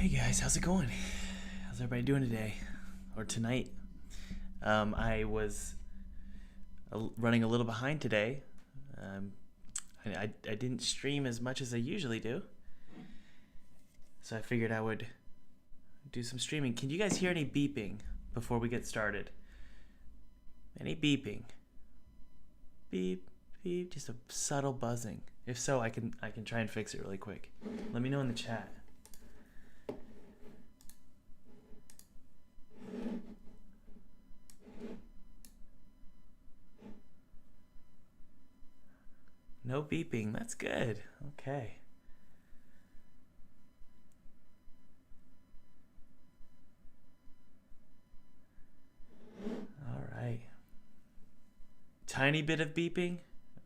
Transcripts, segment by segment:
Hey guys, how's it going? How's everybody doing today? Or tonight? I was running a little behind today. Um, I didn't stream as much as I usually do. So I figured I would do some streaming. Can you guys hear any beeping before we get started? Any beeping? Beep, beep, just a subtle buzzing. If so, I can try and fix it really quick. Let me know in the chat. No beeping. That's good. Okay. All right. Tiny bit of beeping.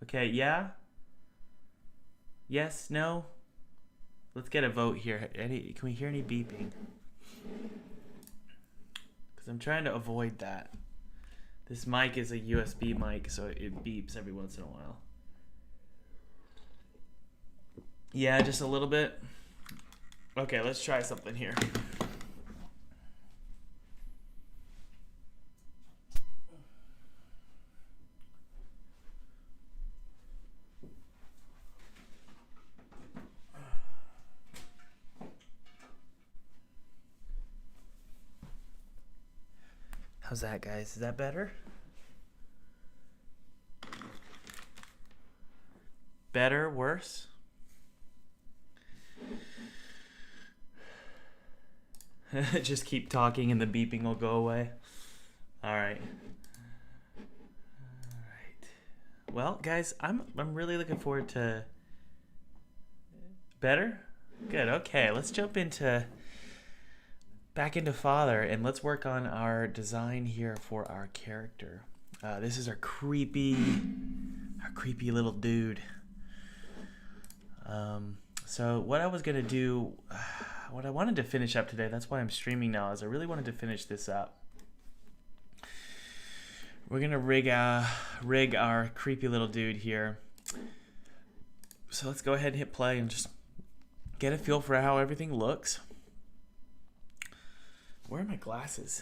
Okay, yeah? Yes, no? Let's get a vote here. Can we hear any beeping? Because I'm trying to avoid that. This mic is a USB mic, so it beeps every once in a while. Yeah, just a little bit. Okay, let's try something here. How's that, guys? Is that better? Better? Worse? Just keep talking and the beeping will go away. All right. Well, guys, I'm really looking forward to better. Good. Okay, let's jump back into Father, and let's work on our design here for our character. This is our creepy little dude. So what I was gonna do, what I wanted to finish up today, that's why I'm streaming now, is I really wanted to finish this up. We're gonna rig our creepy little dude here. So let's go ahead and hit play and just get a feel for how everything looks. Where are my glasses?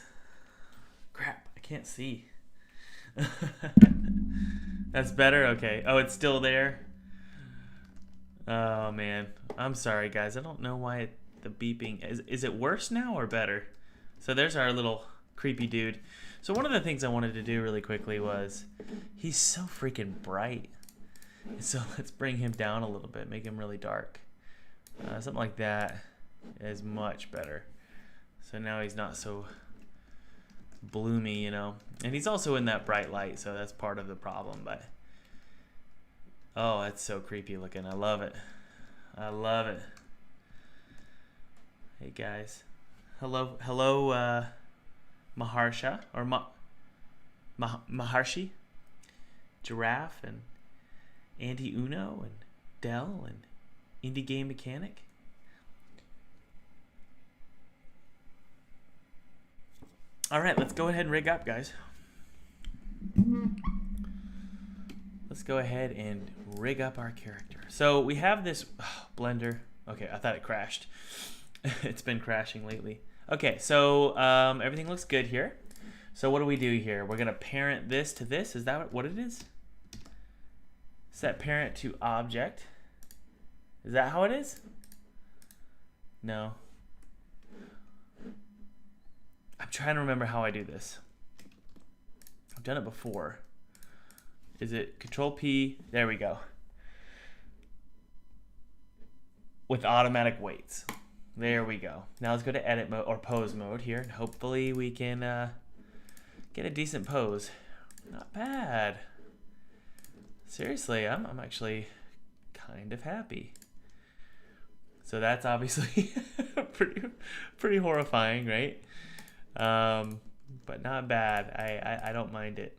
Crap, I can't see. That's better? Okay. Oh, it's still there? Oh, man. I'm sorry, guys. I don't know why the beeping... Is it worse now or better? So there's our little creepy dude. So one of the things I wanted to do really quickly was... He's so freaking bright. So let's bring him down a little bit. Make him really dark. Something like that is much better. So now he's not so bloomy, you know. And he's also in that bright light, so that's part of the problem. But oh, that's so creepy looking. I love it. I love it. Hey guys, hello, Maharsha or Maharshi, Giraffe, and Andy Uno, and Dell, and Indie Game Mechanic. All right, let's go ahead and rig up, guys. Let's go ahead and rig up our character. So we have this blender. Okay, I thought it crashed. It's been crashing lately. Okay, so everything looks good here. So what do we do here? We're gonna parent this to this. Is that what it is? Set parent to object. Is that how it is? No. I'm trying to remember how I do this. I've done it before. Is it Control P? There we go. With automatic weights. There we go. Now let's go to edit mode or pose mode here, and hopefully we can get a decent pose. Not bad. Seriously, I'm actually kind of happy. So that's obviously pretty horrifying, right? But not bad. I don't mind it.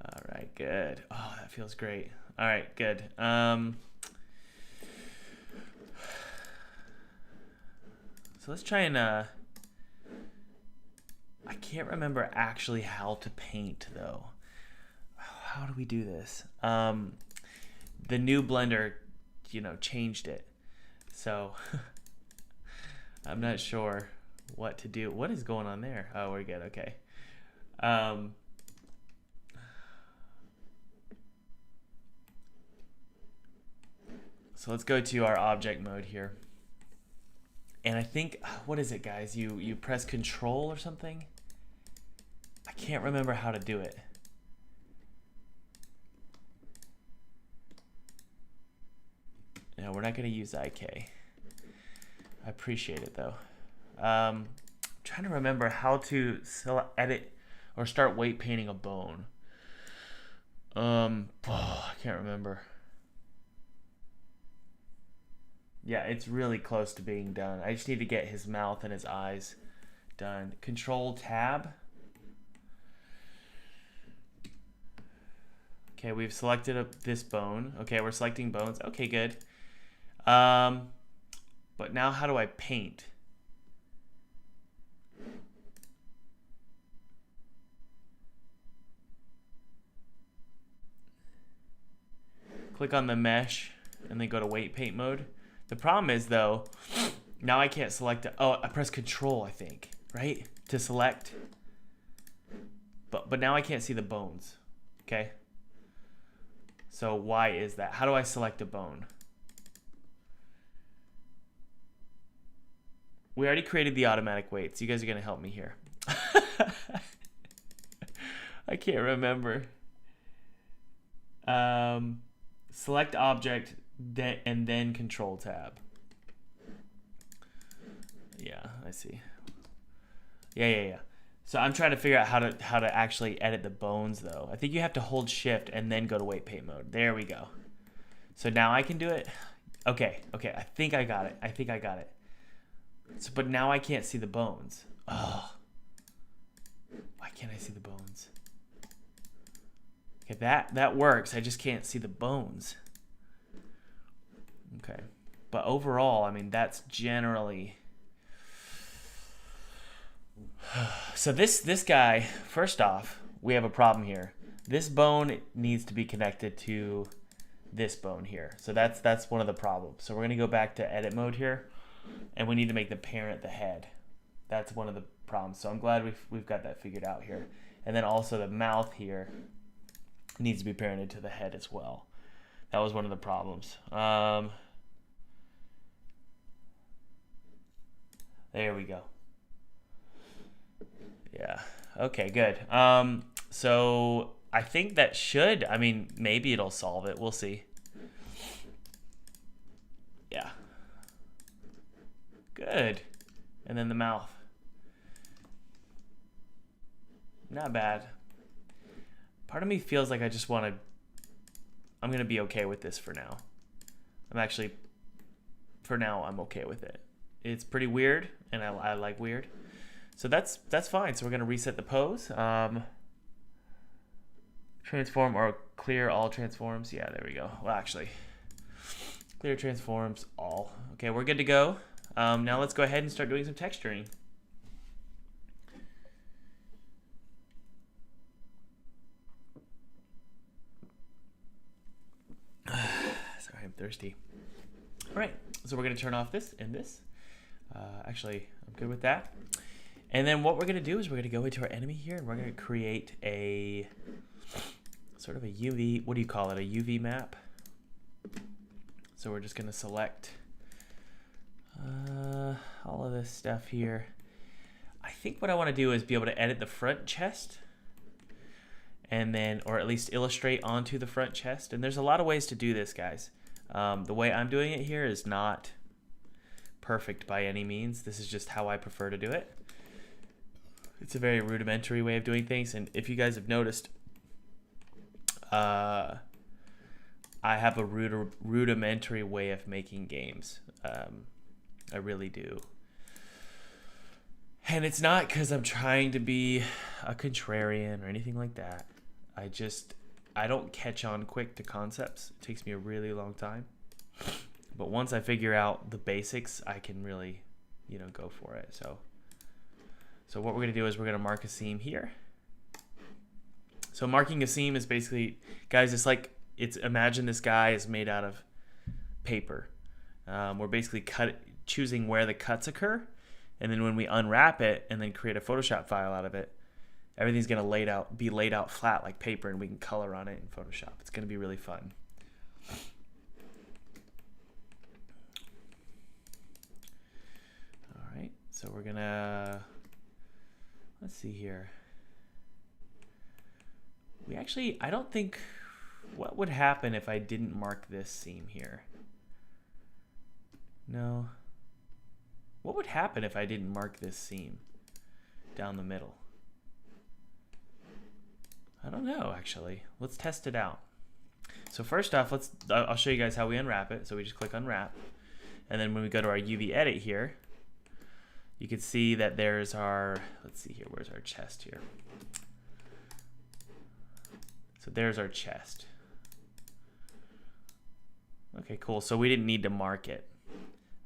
All right, good. Oh, that feels great. All right, good. So let's try and I can't remember actually how to paint though. How do we do this? The new Blender, changed it. So I'm not sure what to do. What is going on there? Oh, we're good. Okay. So let's go to our object mode here. And I think, what is it, guys? You press control or something? I can't remember how to do it. No, we're not going to use IK. I appreciate it, though. I'm trying to remember how to edit or start weight painting a bone. I can't remember. Yeah, it's really close to being done. I just need to get his mouth and his eyes done. Control tab. Okay, we've selected this bone. Okay, we're selecting bones. Okay, good. But now how do I paint? Click on the mesh and then go to weight paint mode. The problem is, though, now I can't select it. Oh, I press control, I think, right? To select. But now I can't see the bones. Okay? So why is that? How do I select a bone? We already created the automatic weights. You guys are going to help me here. I can't remember. Select object and then control tab. Yeah, I see. Yeah. So I'm trying to figure out how to actually edit the bones, though. I think you have to hold shift and then go to weight paint mode. There we go. So now I can do it. Okay. I think I got it. So, but now I can't see the bones. Oh. Why can't I see the bones? Okay, that works. I just can't see the bones. Okay. But overall, I mean, that's generally... So this guy, first off, we have a problem here. This bone needs to be connected to this bone here. So that's one of the problems. So we're going to go back to edit mode here, and we need to make the parent the head. That's one of the problems. So I'm glad we've got that figured out here. And then also the mouth here needs to be parented to the head as well. That was one of the problems. There we go. Yeah. Okay, good. So I think that should, I mean, maybe it'll solve it. We'll see. Yeah. Good. And then the mouth. Not bad. Part of me feels like I just want to, I'm going to be okay with this for now. For now, I'm okay with it. It's pretty weird, and I like weird. So that's fine. So we're going to reset the pose. Transform or clear all transforms. Yeah, there we go. Well, actually, clear transforms all. Okay, we're good to go. Now let's go ahead and start doing some texturing. Sorry, I'm thirsty. All right, so we're going to turn off this and this. Actually, I'm good with that. And then what we're going to do is we're going to go into our enemy here, and we're going to create a sort of a UV, what do you call it, a UV map. So we're just going to select all of this stuff here. I think what I want to do is be able to edit the front chest, and then, or at least illustrate onto the front chest. And there's a lot of ways to do this, guys. The way I'm doing it here is not perfect by any means. This is just how I prefer to do it. It's a very rudimentary way of doing things, and if you guys have noticed, I have a rudimentary way of making games. I really do. And it's not because I'm trying to be a contrarian or anything like that. I don't catch on quick to concepts. It takes me a really long time. But once I figure out the basics, I can really, go for it. So what we're going to do is we're going to mark a seam here. So marking a seam is basically, guys, it's like, imagine this guy is made out of paper. We're basically choosing where the cuts occur, and then when we unwrap it and then create a Photoshop file out of it, everything's gonna be laid out flat like paper, and we can color on it in Photoshop. It's gonna be really fun. All right, so we're gonna, let's see here. I don't think, what would happen if I didn't mark this seam here? No. What would happen if I didn't mark this seam down the middle? I don't know, actually. Let's test it out. So first off, I'll show you guys how we unwrap it. So we just click unwrap. And then when we go to our UV edit here, you can see that there's our, let's see here, where's our chest here? So there's our chest. Okay, cool. So we didn't need to mark it.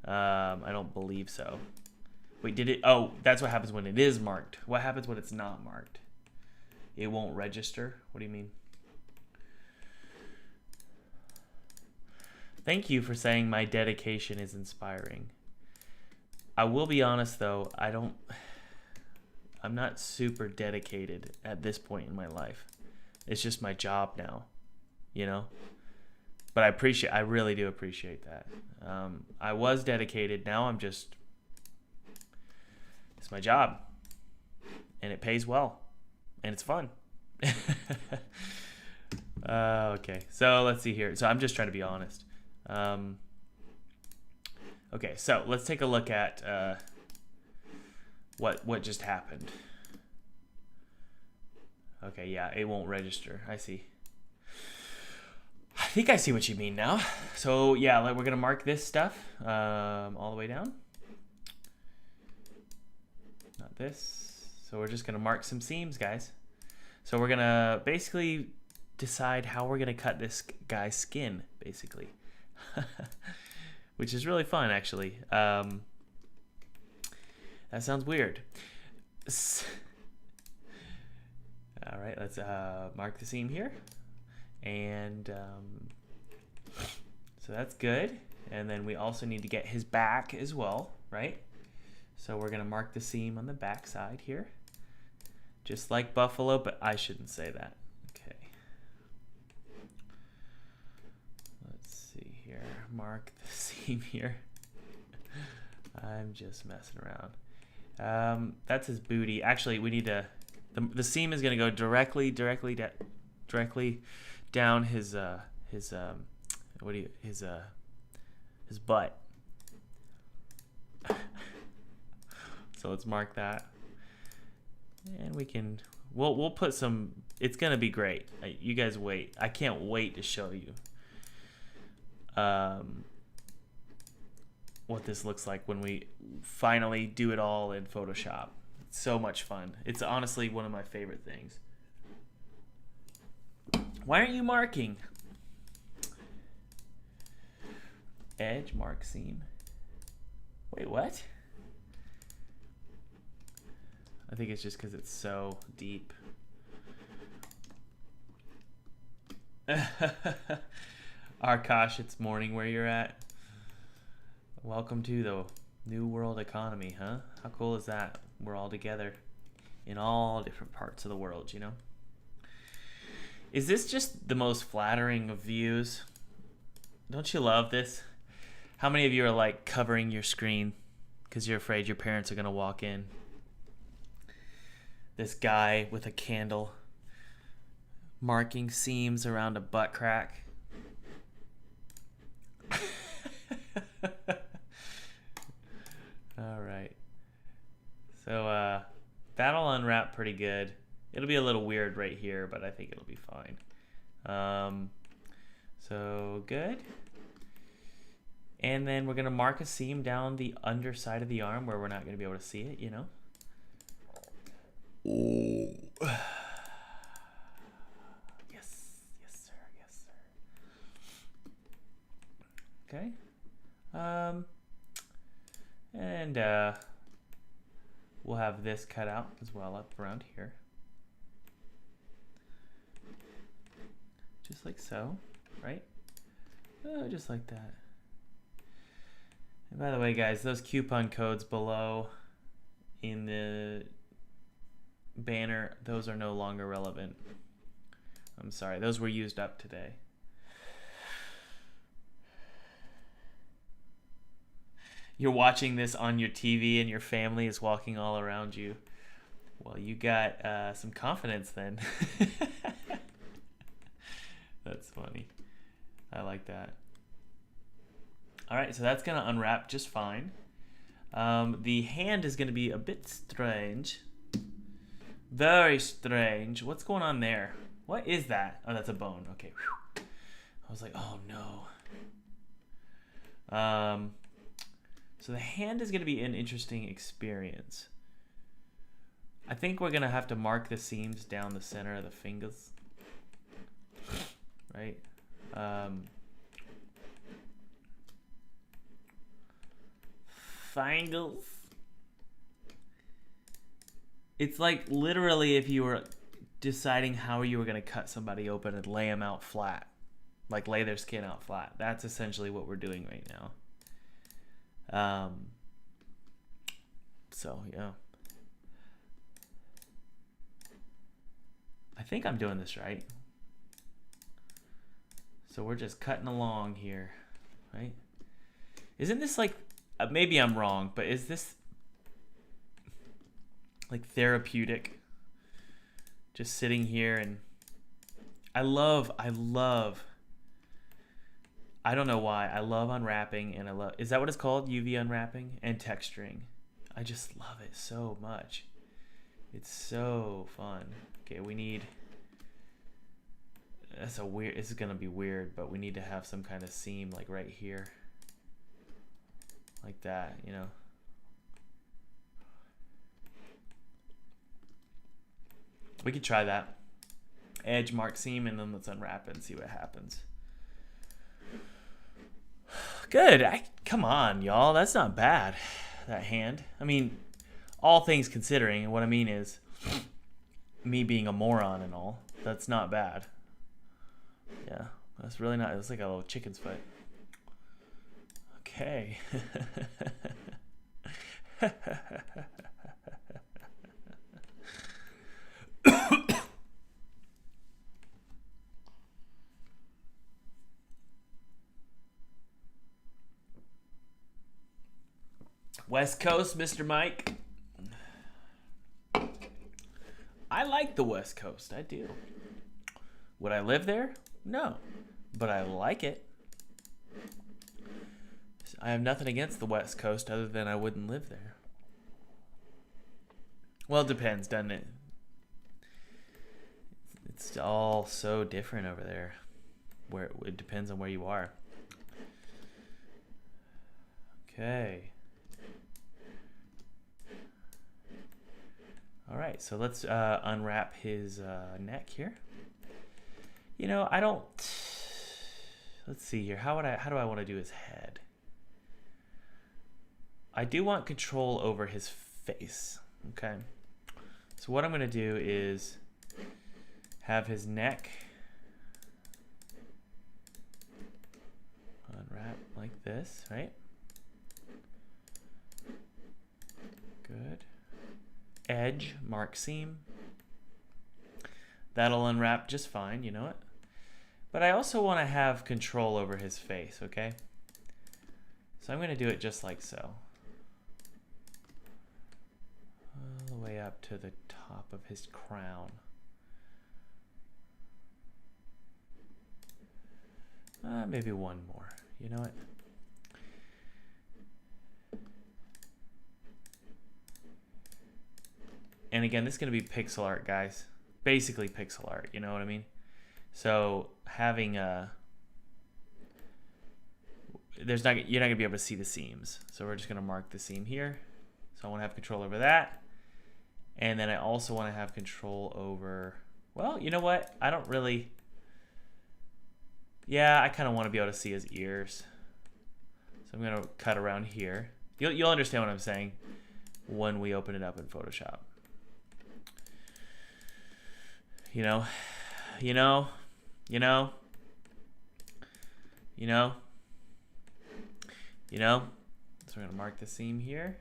I don't believe so. Wait, did it? Oh, that's what happens when it is marked. What happens when it's not marked? It won't register? What do you mean? Thank you for saying my dedication is inspiring. I will be honest though, I'm not super dedicated at this point in my life. It's just my job now, you know? But I really do appreciate that. I was dedicated, now it's my job. And it pays well. And it's fun. Okay, so let's see here. So I'm just trying to be honest. Okay, so let's take a look at what just happened. Okay, yeah, it won't register. I see. I think I see what you mean now. So yeah, we're gonna mark this stuff all the way down. Not this. So we're just gonna mark some seams, guys. So we're gonna basically decide how we're gonna cut this guy's skin, basically. Which is really fun, actually. That sounds weird. All right, let's mark the seam here. And so that's good. And then we also need to get his back as well, right? So we're gonna mark the seam on the back side here. Just like buffalo, but I shouldn't say that. Okay. Let's see here. Mark the seam here. I'm just messing around. That's his booty. Actually, we need to. The seam is gonna go directly down his butt. So let's mark that. And we'll put some, it's gonna be great. You guys wait. I can't wait to show you what this looks like when we finally do it all in Photoshop. It's so much fun. It's honestly one of my favorite things. Why aren't you marking? Edge, mark, seam. Wait, what? I think it's just because it's so deep. Arkosh, it's morning where you're at. Welcome to the new world economy, huh? How cool is that? We're all together in all different parts of the world, you know? Is this just the most flattering of views? Don't you love this? How many of you are like covering your screen because you're afraid your parents are going to walk in? This guy with a candle marking seams around a butt crack. All right. So that'll unwrap pretty good. It'll be a little weird right here, but I think it'll be fine. So good. And then we're going to mark a seam down the underside of the arm where we're not going to be able to see it, you know. Oh. Yes, yes, sir, yes, sir. Okay. And we'll have this cut out as well up around here. Just like so, right? Just like that. And by the way, guys, those coupon codes below in the banner, those are no longer relevant. I'm sorry, those were used up today. You're watching this on your TV and your family is walking all around you. Well, you got some confidence then. That's funny. I like that. All right, so that's going to unwrap just fine. The hand is going to be a bit strange. Very strange. What's going on there? What is that? Oh, that's a bone. Okay. Whew. I was like, oh no. So the hand is going to be an interesting experience. I think we're going to have to mark the seams down the center of the fingers. Right? Fingers. It's like literally if you were deciding how you were going to cut somebody open and lay them out flat. Like lay their skin out flat. That's essentially what we're doing right now. So, yeah. I think I'm doing this right. So we're just cutting along here, right? Isn't this like, maybe I'm wrong, but is this like therapeutic? Just sitting here and I don't know why, I love unwrapping and is that what it's called? UV unwrapping and texturing. I just love it so much. It's so fun. Okay, we need, this is gonna be weird, but we need to have some kind of seam like right here. Like that, you know. We could try that. Edge, mark, seam, and then let's unwrap it and see what happens. Good. Come on, y'all. That's not bad, that hand. I mean, all things considering, and what I mean is me being a moron and all, that's not bad. Yeah, that's really not. It's like a little chicken's foot. Okay. West Coast, Mr. Mike. I like the West Coast. I do. Would I live there? No. But I like it. I have nothing against the West Coast other than I wouldn't live there. Well, it depends, doesn't it? It's all so different over there. Where it depends on where you are. Okay. All right, so let's unwrap his neck here. You know, I don't. Let's see here. How do I want to do his head? I do want control over his face. Okay. So what I'm going to do is have his neck unwrap like this, right? Good. Edge, mark seam. That'll unwrap just fine, you know it. But I also want to have control over his face, okay? So I'm going to do it just like so. All the way up to the top of his crown. Maybe one more, you know what? And again, this is going to be pixel art, guys. Basically pixel art, you know what I mean? So having you're not going to be able to see the seams. So we're just going to mark the seam here. So I want to have control over that. And then I also want to have control over, well, you know what? I don't really, yeah, I kind of want to be able to see his ears. So I'm going to cut around here. You'll understand what I'm saying when we open it up in Photoshop. You know, So we're gonna mark the seam here.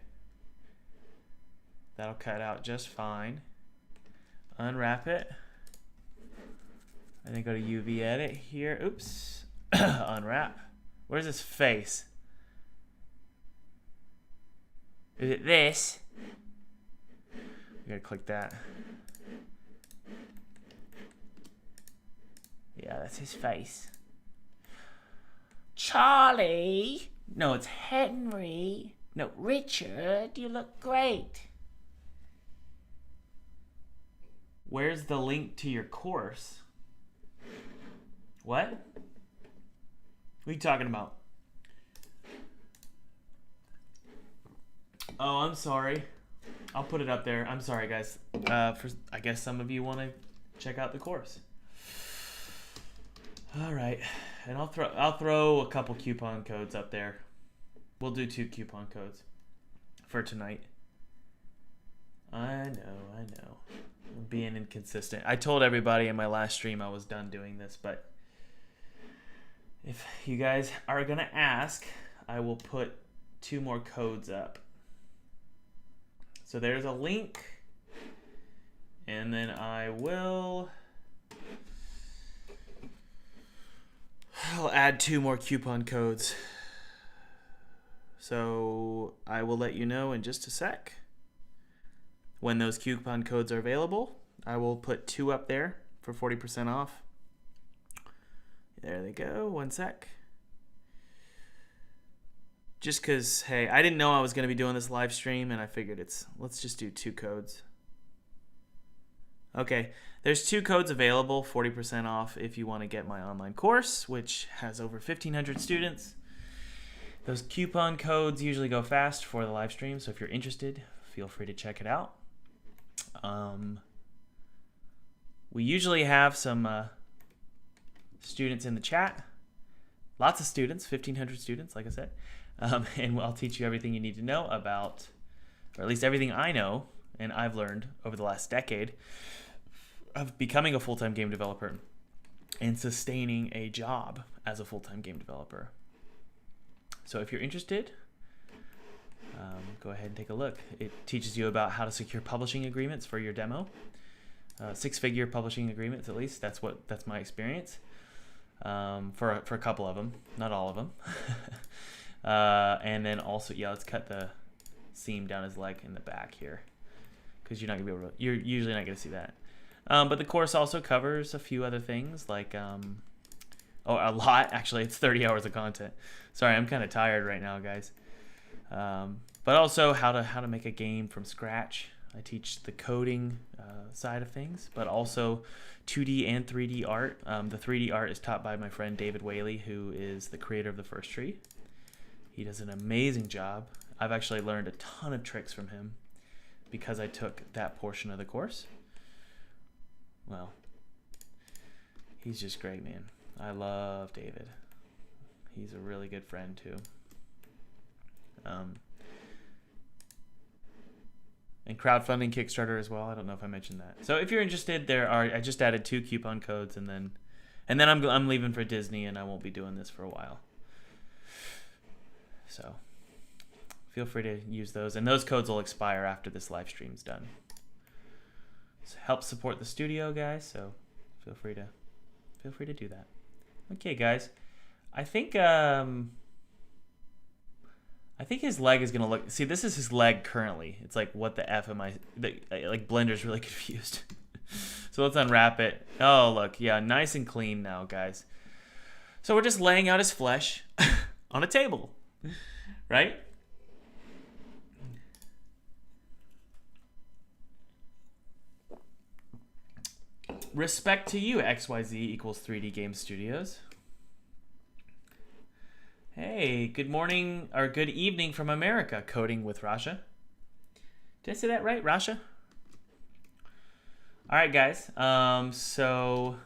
That'll cut out just fine. Unwrap it. And then go to UV edit here. Oops. Unwrap. Where's his face? Is it this? We gotta click that. Yeah, that's his face. Charlie! No, it's Henry. No, Richard, you look great. Where's the link to your course? What? What are you talking about? Oh, I'm sorry. I'll put it up there. I'm sorry, guys. I guess some of you want to check out the course. All right, and I'll throw a couple coupon codes up there. We'll do 2 coupon codes for tonight. I know. I'm being inconsistent. I told everybody in my last stream I was done doing this, but if you guys are gonna ask, I will put 2 more codes up. So there's a link, and then I'll add 2 more coupon codes. So I will let you know in just a sec when those coupon codes are available. I will put 2 up there for 40% off. There they go. One sec. Just because, hey, I didn't know I was going to be doing this live stream, and I figured let's just do 2 codes. Okay, there's 2 codes available, 40% off if you want to get my online course, which has over 1,500 students. Those coupon codes usually go fast for the live stream, so if you're interested, feel free to check it out. We usually have some students in the chat. Lots of students, 1,500 students, like I said. And I'll teach you everything you need to know about, or at least everything I know and I've learned over the last decade of becoming a full-time game developer and sustaining a job as a full-time game developer. So if you're interested, go ahead and take a look. It teaches you about how to secure publishing agreements for your demo. 6-figure publishing agreements, at least. That's my experience. For a couple of them, not all of them. And then also, let's cut the seam down his leg in the back here, because you're usually not gonna see that. But the course also covers a few other things, like a lot. Actually, it's 30 hours of content. Sorry, I'm kind of tired right now, guys. But also how to make a game from scratch. I teach the coding side of things, but also 2D and 3D art. The 3D art is taught by my friend David Whaley, who is the creator of The First Tree. He does an amazing job. I've actually learned a ton of tricks from him because I took that portion of the course. Well, he's just great, man. I love David. He's a really good friend too. And crowdfunding Kickstarter as well. I don't know if I mentioned that. So if you're interested, I just added 2 coupon codes, and then I'm leaving for Disney, and I won't be doing this for a while. So feel free to use those, and those codes will expire after this live stream's done. So help support the studio, guys. So feel free to do that. Okay, guys. I think his leg is gonna look. See, this is his leg currently. It's like, what the f am I? Like, Blender's really confused. So let's unwrap it. Oh, look, yeah, nice and clean now, guys. So we're just laying out his flesh on a table, right? Respect to you, XYZ equals 3D Game Studios. Hey, good morning or good evening from America, coding with Rasha. Did I say that right, Rasha? All right, guys. So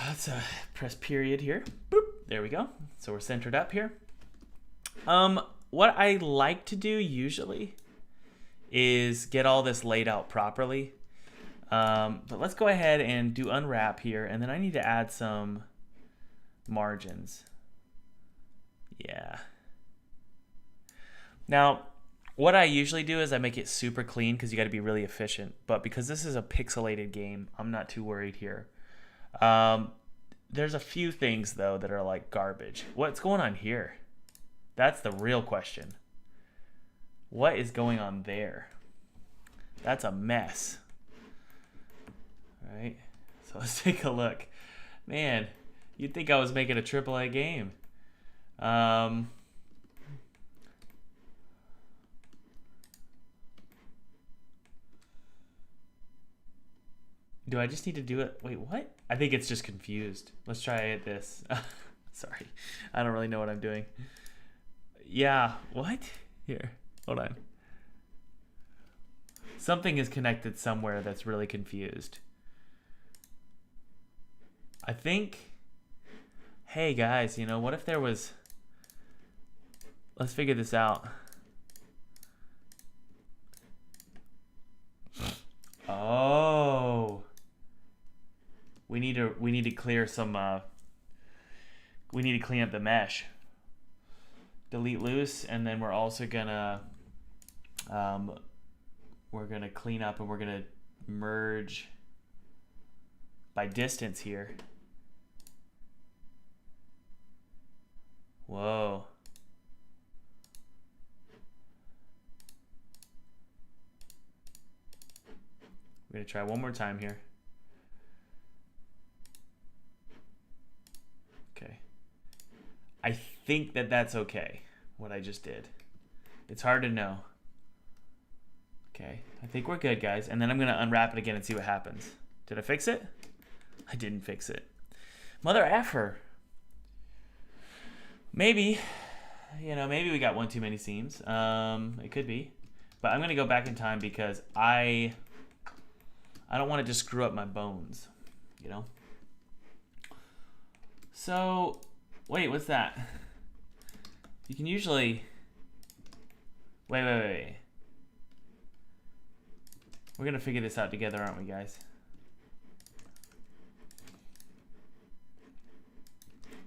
let's press period here. Boop. There we go. So we're centered up here. What I like to do usually is get all this laid out properly. But let's go ahead and do unwrap here, and then I need to add some margins. Yeah. Now, what I usually do is I make it super clean because you got to be really efficient. But because this is a pixelated game, I'm not too worried here. There's a few things, though, that are like garbage. What's going on here? That's the real question. What is going on there? That's a mess. All right, so let's take a look. Man, you'd think I was making a AAA game. Do I just need to do it? Wait, what? I think it's just confused. Let's try this. Sorry, I don't really know what I'm doing. Yeah, what? Here, hold on. Something is connected somewhere that's really confused. I think, hey guys, you know, what if there was, let's figure this out. Oh, we need to clear some, we need to clean up the mesh. Delete loose, and then we're also gonna, we're gonna clean up and we're gonna merge by distance here. Whoa. We're gonna try one more time here. Okay. I think that that's okay, what I just did. It's hard to know. Okay, I think we're good, guys. And then I'm gonna unwrap it again and see what happens. Did I fix it? I didn't fix it. Mother effer. Maybe, you know, maybe we got one too many seams. It could be, but I'm gonna go back in time because I don't want to just screw up my bones, you know. So, wait, what's that? You can usually wait. We're gonna figure this out together, aren't we, guys?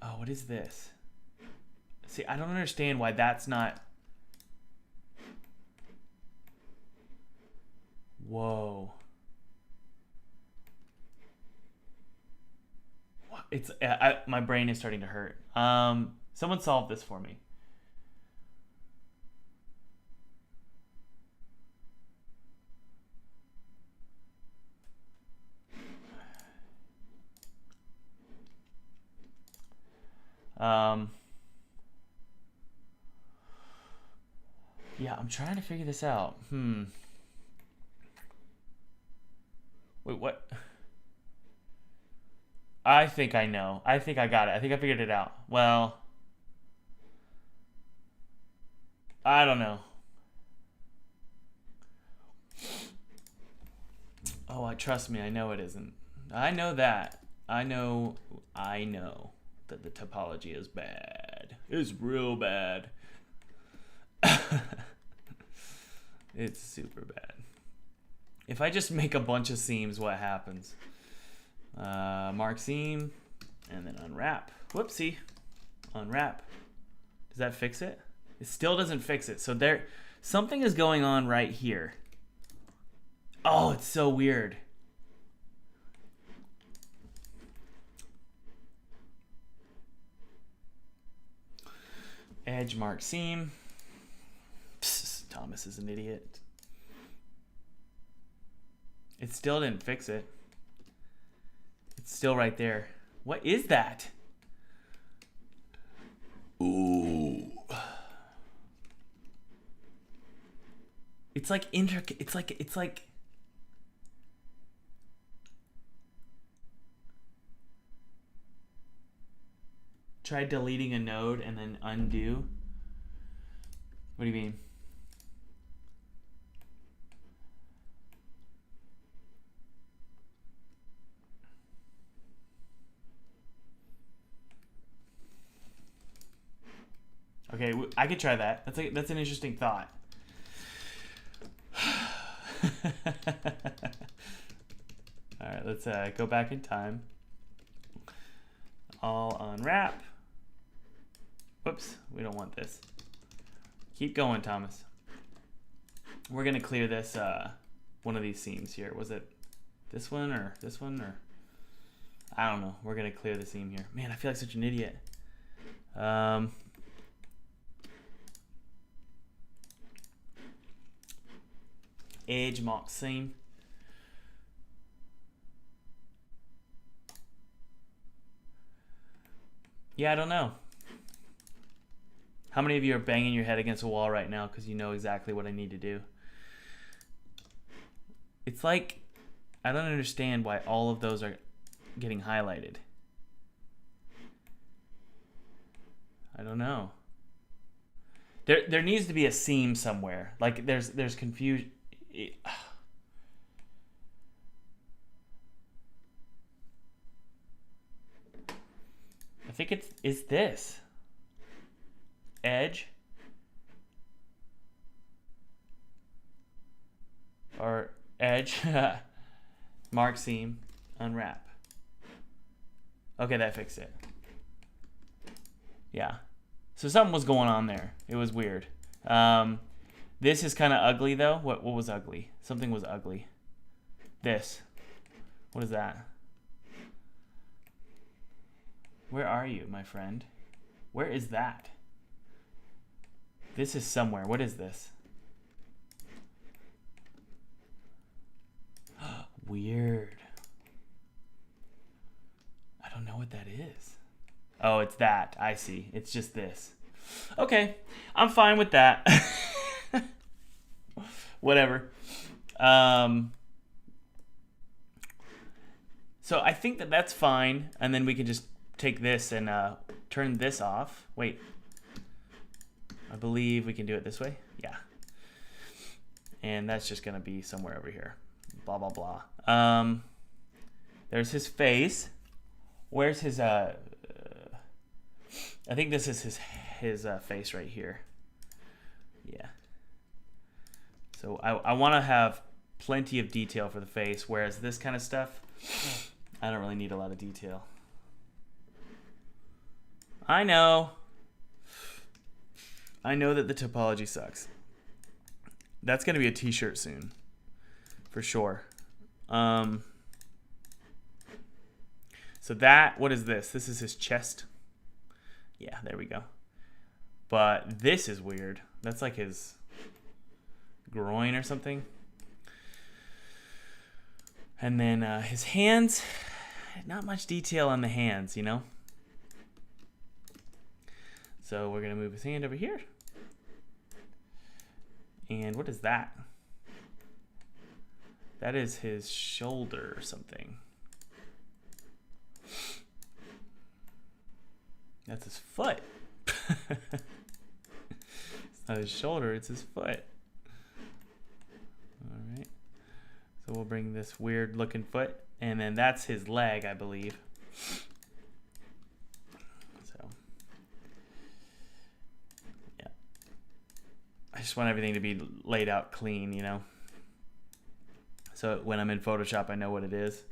Oh, what is this? See, I don't understand why that's not... Whoa. It's my brain is starting to hurt. Someone solve this for me. Yeah, I'm trying to figure this out. Wait, what? I think I know. I think I got it. I think I figured it out. Well, I don't know. Oh, trust me, I know it isn't. I know that. I know that the topology is bad. It's real bad. It's super bad. If I just make a bunch of seams, what happens? Mark seam, and then unwrap. Whoopsie. Unwrap. Does that fix it? It still doesn't fix it. So there, something is going on right here. Oh, it's so weird. Edge, mark, seam. Psst, Thomas is an idiot. It still didn't fix it. It's still right there. What is that? Ooh. It's like it's like try deleting a node and then undo. What do you mean? Okay, I could try that. That's an interesting thought. All right, let's go back in time. I'll unwrap. Whoops, we don't want this. Keep going, Thomas. We're gonna clear this one of these seams here. Was it this one or this one or I don't know. We're gonna clear the seam here. Man, I feel like such an idiot. Edge mark seam. Yeah, I don't know. How many of you are banging your head against a wall right now because you know exactly what I need to do? It's like, I don't understand why all of those are getting highlighted. I don't know. There needs to be a seam somewhere. Like there's confusion. I think it's this. Edge. Or edge. Mark seam. Unwrap. Okay, that fixed it. Yeah. So something was going on there. It was weird. This is kind of ugly though. What was ugly? Something was ugly. This. What is that? Where are you, my friend? Where is that? This is somewhere. What is this? Weird. I don't know what that is. Oh, it's that. I see. It's just this. Okay. I'm fine with that. Whatever. So I think that's fine. And then we can just take this and turn this off. Wait. I believe we can do it this way. Yeah. And that's just going to be somewhere over here. Blah, blah, blah. There's his face. Where's his... I think this is his face right here. Yeah. So I want to have plenty of detail for the face, whereas this kind of stuff, I don't really need a lot of detail. I know that the topology sucks. That's going to be a t-shirt soon. For sure. So that, what is this? This is his chest. Yeah, there we go. But this is weird. That's like his groin or something. And then his hands, not much detail on the hands, you know? So we're going to move his hand over here. And what is that? That is his shoulder or something. That's his foot. It's not his shoulder, it's his foot. All right. So we'll bring this weird looking foot, and then that's his leg, I believe. So, yeah. I just want everything to be laid out clean, you know? So when I'm in Photoshop, I know what it is.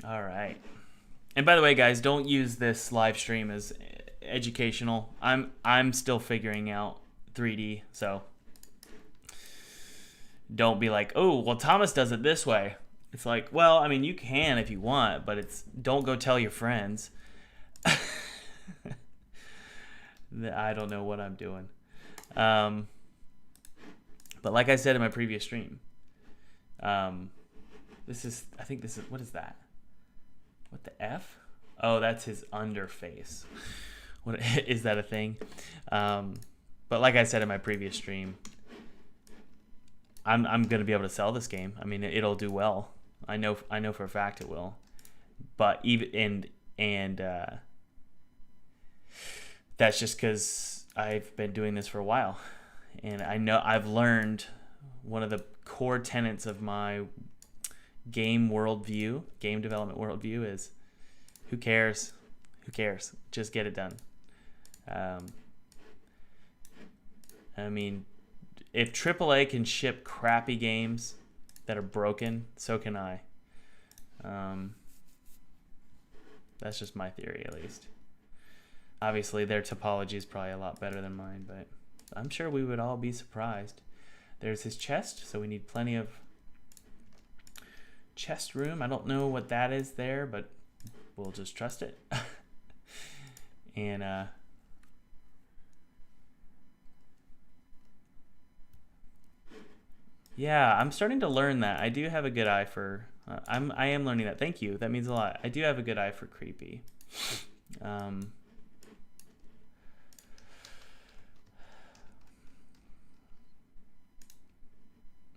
All right. And by the way, guys, don't use this live stream as educational. I'm still figuring out 3D, so don't be like, "Oh, well, Thomas does it this way." It's like, well, I mean, you can if you want, but don't go tell your friends. I don't know what I'm doing. But like I said in my previous stream, I think this is, what is that? What the F? Oh, that's his underface. What is that a thing? But like I said in my previous stream, I'm gonna be able to sell this game. I mean, it'll do well. I know for a fact it will. But even that's just because I've been doing this for a while, and I know I've learned one of the core tenets of my game development worldview is, who cares? Who cares? Just get it done. I mean, if AAA can ship crappy games that are broken, so can I. That's just my theory, at least. Obviously, their topology is probably a lot better than mine, but I'm sure we would all be surprised. There's his chest, so we need plenty of chest room. I don't know what that is there, but we'll just trust it. And yeah, I'm starting to learn that. I do have a good eye for I am learning that. Thank you. That means a lot. I do have a good eye for creepy.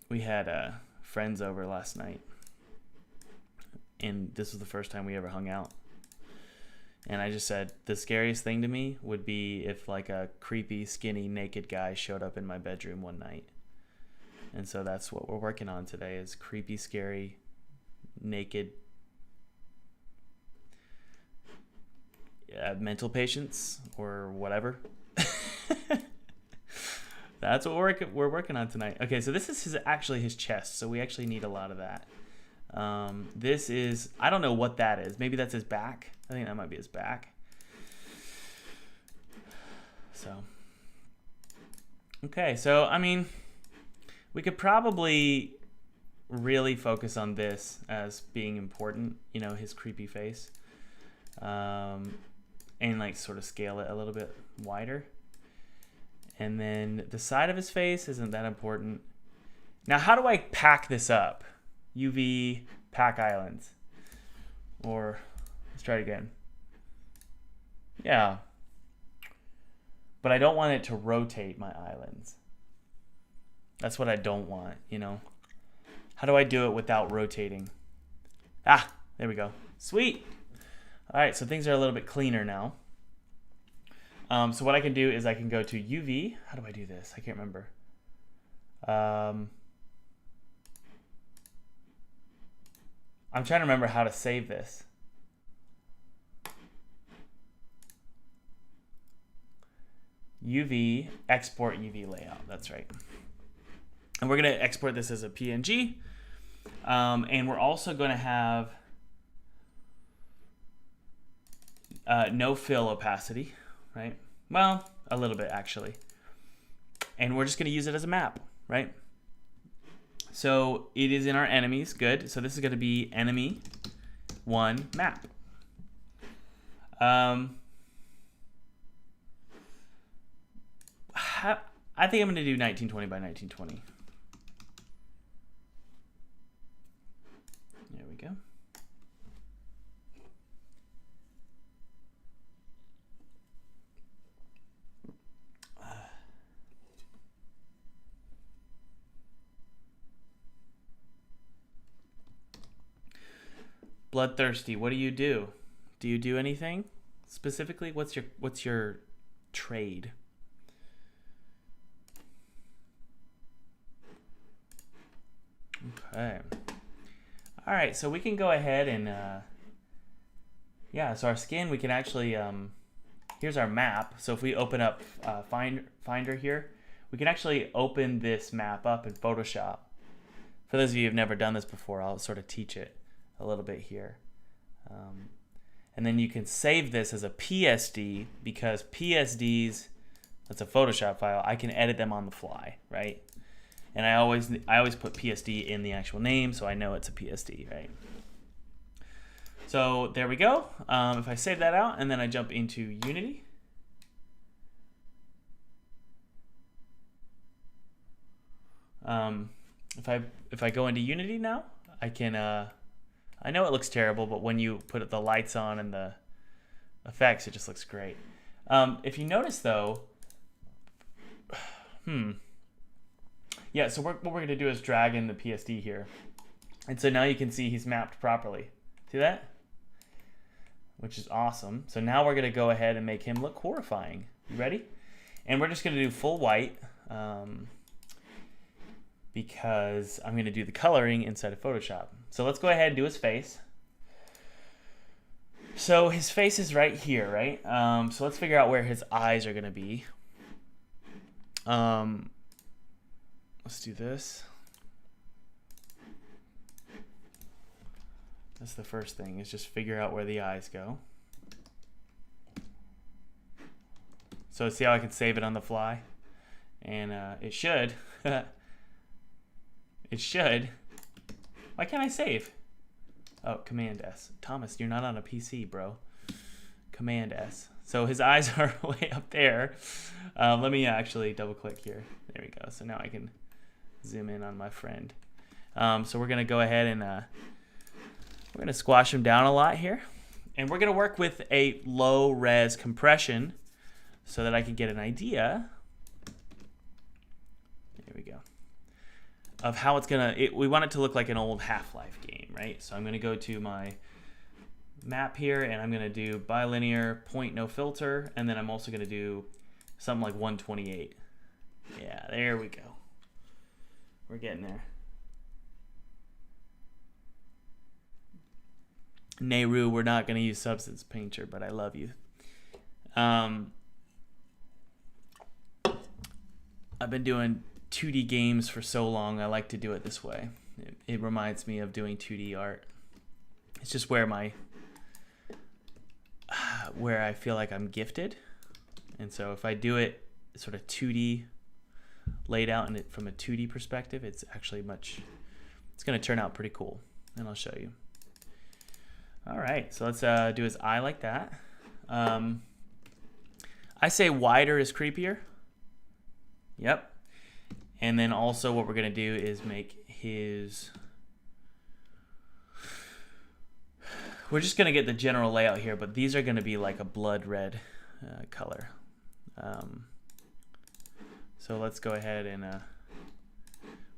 We had friends over last night, and this was the first time we ever hung out. And I just said the scariest thing to me would be if like a creepy, skinny, naked guy showed up in my bedroom one night. And so that's what we're working on today, is creepy, scary, naked mental patients or whatever. That's what we're working on tonight. Okay, so this is actually his chest, so we actually need a lot of that. This is, I don't know what that is. Maybe that's his back. I think that might be his back. So, okay, so I mean, we could probably really focus on this as being important, you know, his creepy face, and like sort of scale it a little bit wider. And then the side of his face isn't that important. Now, how do I pack this up? UV pack islands. Or let's try it again. Yeah. But I don't want it to rotate my islands. That's what I don't want, you know. How do I do it without rotating? Ah, there we go. Sweet. All right, so things are a little bit cleaner now. So what I can do is I can go to UV. How do I do this? I can't remember. I'm trying to remember how to save this. UV, export UV layout. That's right. And we're going to export this as a PNG. And we're also going to have no fill opacity, right? Well, a little bit actually. And we're just going to use it as a map, right? So it is in our enemies. Good. So this is going to be enemy 1 map. I think I'm going to do 1920 by 1920. There we go. Bloodthirsty, what do you do? Do you do anything specifically? What's your trade? Okay. All right, so we can go ahead and yeah, so our skin, we can actually here's our map. So if we open up Finder here, we can actually open this map up in Photoshop. For those of you who've never done this before, I'll sort of teach it a little bit here. And then you can save this as a PSD, because PSDs, that's a Photoshop file, I can edit them on the fly, right? And I always put PSD in the actual name, so I know it's a PSD, right? So there we go. If I save that out and then I jump into Unity, if I go into Unity now, I can I know it looks terrible, but when you put the lights on and the effects, it just looks great. If you notice though, yeah, so what we're going to do is drag in the PSD here. And so now you can see he's mapped properly. See that? Which is awesome. So now we're going to go ahead and make him look horrifying. You ready? And we're just going to do full white because I'm going to do the coloring inside of Photoshop. So let's go ahead and do his face. So his face is right here, right? So let's figure out where his eyes are going to be. Let's do this. That's the first thing, is just figure out where the eyes go. So see how I can save it on the fly? And it should. It should. Why can't I save? Oh, Command S. Thomas, you're not on a PC, bro. Command S. So his eyes are way up there. Let me actually double click here. There we go. So now I can zoom in on my friend. So we're going to go ahead and we're going to squash him down a lot here. And we're going to work with a low res compression so that I can get an idea. There we go. Of how it's going to, we want it to look like an old Half-Life game, right? So I'm going to go to my map here and I'm going to do bilinear, point, no filter. And then I'm also going to do something like 128. Yeah, there we go. We're getting there. Nehru, we're not going to use Substance Painter, but I love you. I've been doing 2D games for so long, I like to do it this way. It reminds me of doing 2D art. It's just where I feel like I'm gifted. And so if I do it sort of 2D laid out in it from a 2D perspective, it's actually it's going to turn out pretty cool. And I'll show you. All right, so let's do his eye like that. I say wider is creepier. Yep. And then also what we're going to do is make his... We're just going to get the general layout here, but these are going to be like a blood red color. So let's go ahead and we're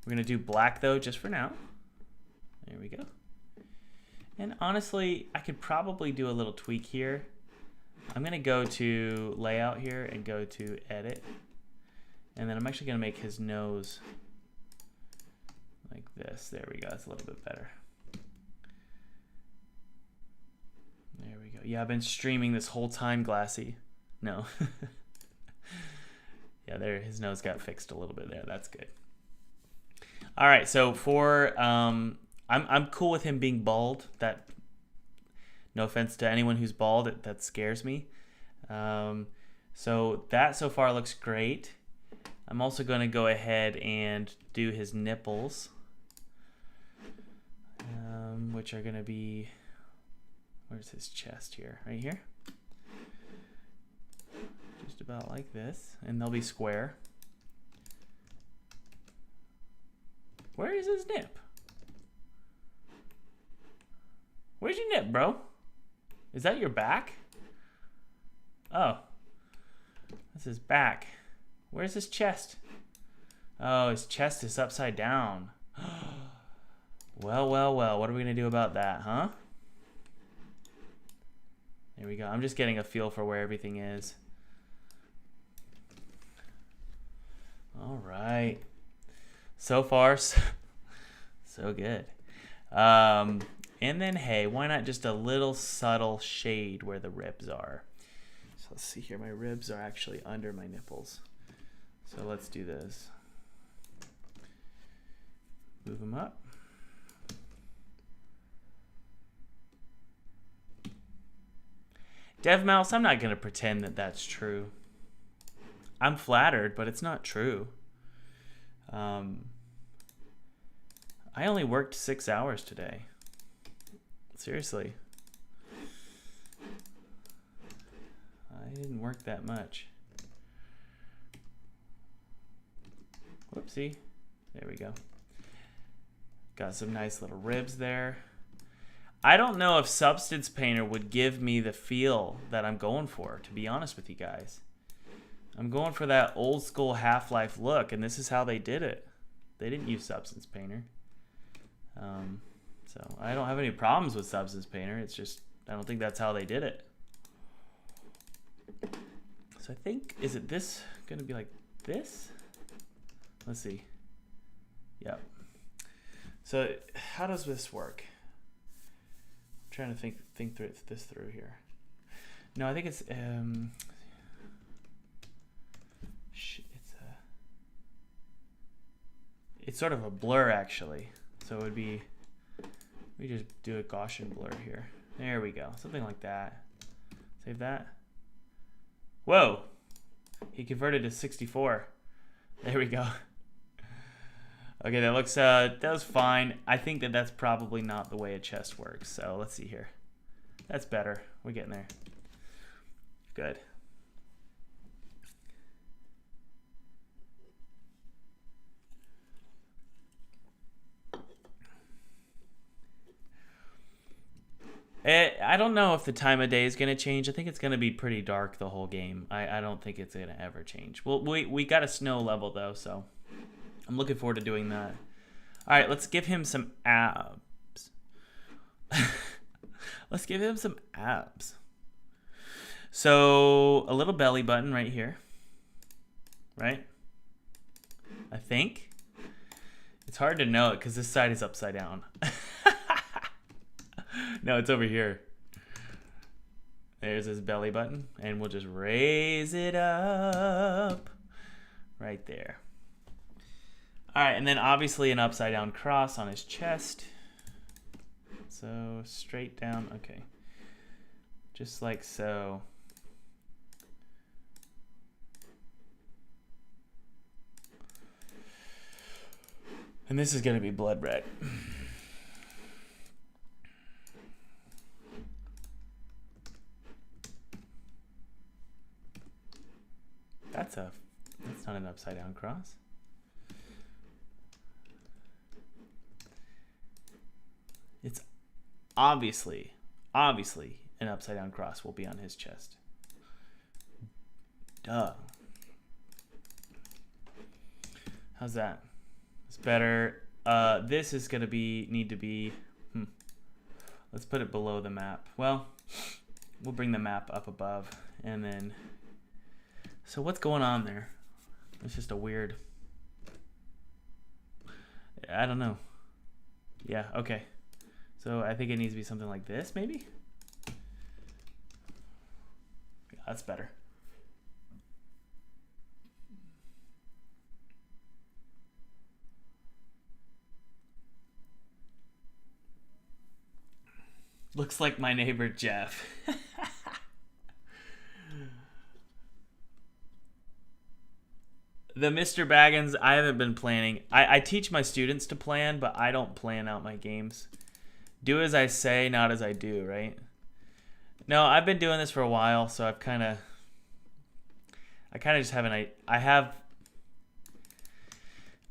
going to do black though just for now. There we go. And honestly, I could probably do a little tweak here. I'm going to go to layout here and go to edit. And then I'm actually going to make his nose like this. There we go. That's a little bit better. There we go. Yeah, I've been streaming this whole time, Glassy. No. Yeah, there, his nose got fixed a little bit there. That's good. All right, so for I'm cool with him being bald. That, no offense to anyone who's bald, that scares me. So that so far looks great. I'm also going to go ahead and do his nipples, which are going to be, where's his chest here? Right here. Just about like this, and they'll be square. Where is his nip? Where's your nip, bro? Is that your back? Oh, that's his back. Where's his chest? Oh, his chest is upside down. Well, well, well. What are we going to do about that, huh? There we go. I'm just getting a feel for where everything is. All right. So far, so good. And then, hey, why not just a little subtle shade where the ribs are? So let's see here. My ribs are actually under my nipples. So let's do this. Move them up. Dev Mouse, I'm not going to pretend that that's true. I'm flattered, but it's not true. I only worked 6 hours today. Seriously. I didn't work that much. Whoopsie. There we go. Got some nice little ribs there. I don't know if Substance Painter would give me the feel that I'm going for, to be honest with you guys. I'm going for that old school Half-Life look, and this is how they did it. They didn't use Substance Painter. So I don't have any problems with Substance Painter. It's just, I don't think that's how they did it. So I think, is it this going to be like this? Let's see. Yep. So how does this work? I'm trying to think through this through here. No, I think it's it's sort of a blur actually. So it would be, we just do a Gaussian blur here. There we go, something like that. Save that. Whoa, he converted to 64. There we go. Okay, that looks, that was fine. I think that that's probably not the way a chest works. So let's see here. That's better. We're getting there. Good. I don't know if the time of day is going to change. I think it's going to be pretty dark the whole game. I don't think it's going to ever change. Well, we got a snow level, though, so I'm looking forward to doing that. All right, let's give him some abs. Let's give him some abs. So a little belly button right here, right? I think. It's hard to know it because this side is upside down. No, it's over here. There's his belly button, and we'll just raise it up right there. All right, and then obviously an upside down cross on his chest. So straight down, okay. Just like so. And this is gonna be blood red. That's not an upside down cross. It's obviously an upside down cross will be on his chest. Duh. How's that? It's better. This is gonna need to be. Let's put it below the map. Well, we'll bring the map up above, and then. So what's going on there? It's just a weird. I don't know. Yeah. Okay. So I think it needs to be something like this, maybe. Yeah, that's better. Looks like my neighbor Jeff. The Mr. Baggins, I haven't been planning. I teach my students to plan, but I don't plan out my games. Do as I say, not as I do, right? No, I've been doing this for a while, so I kind of just have I have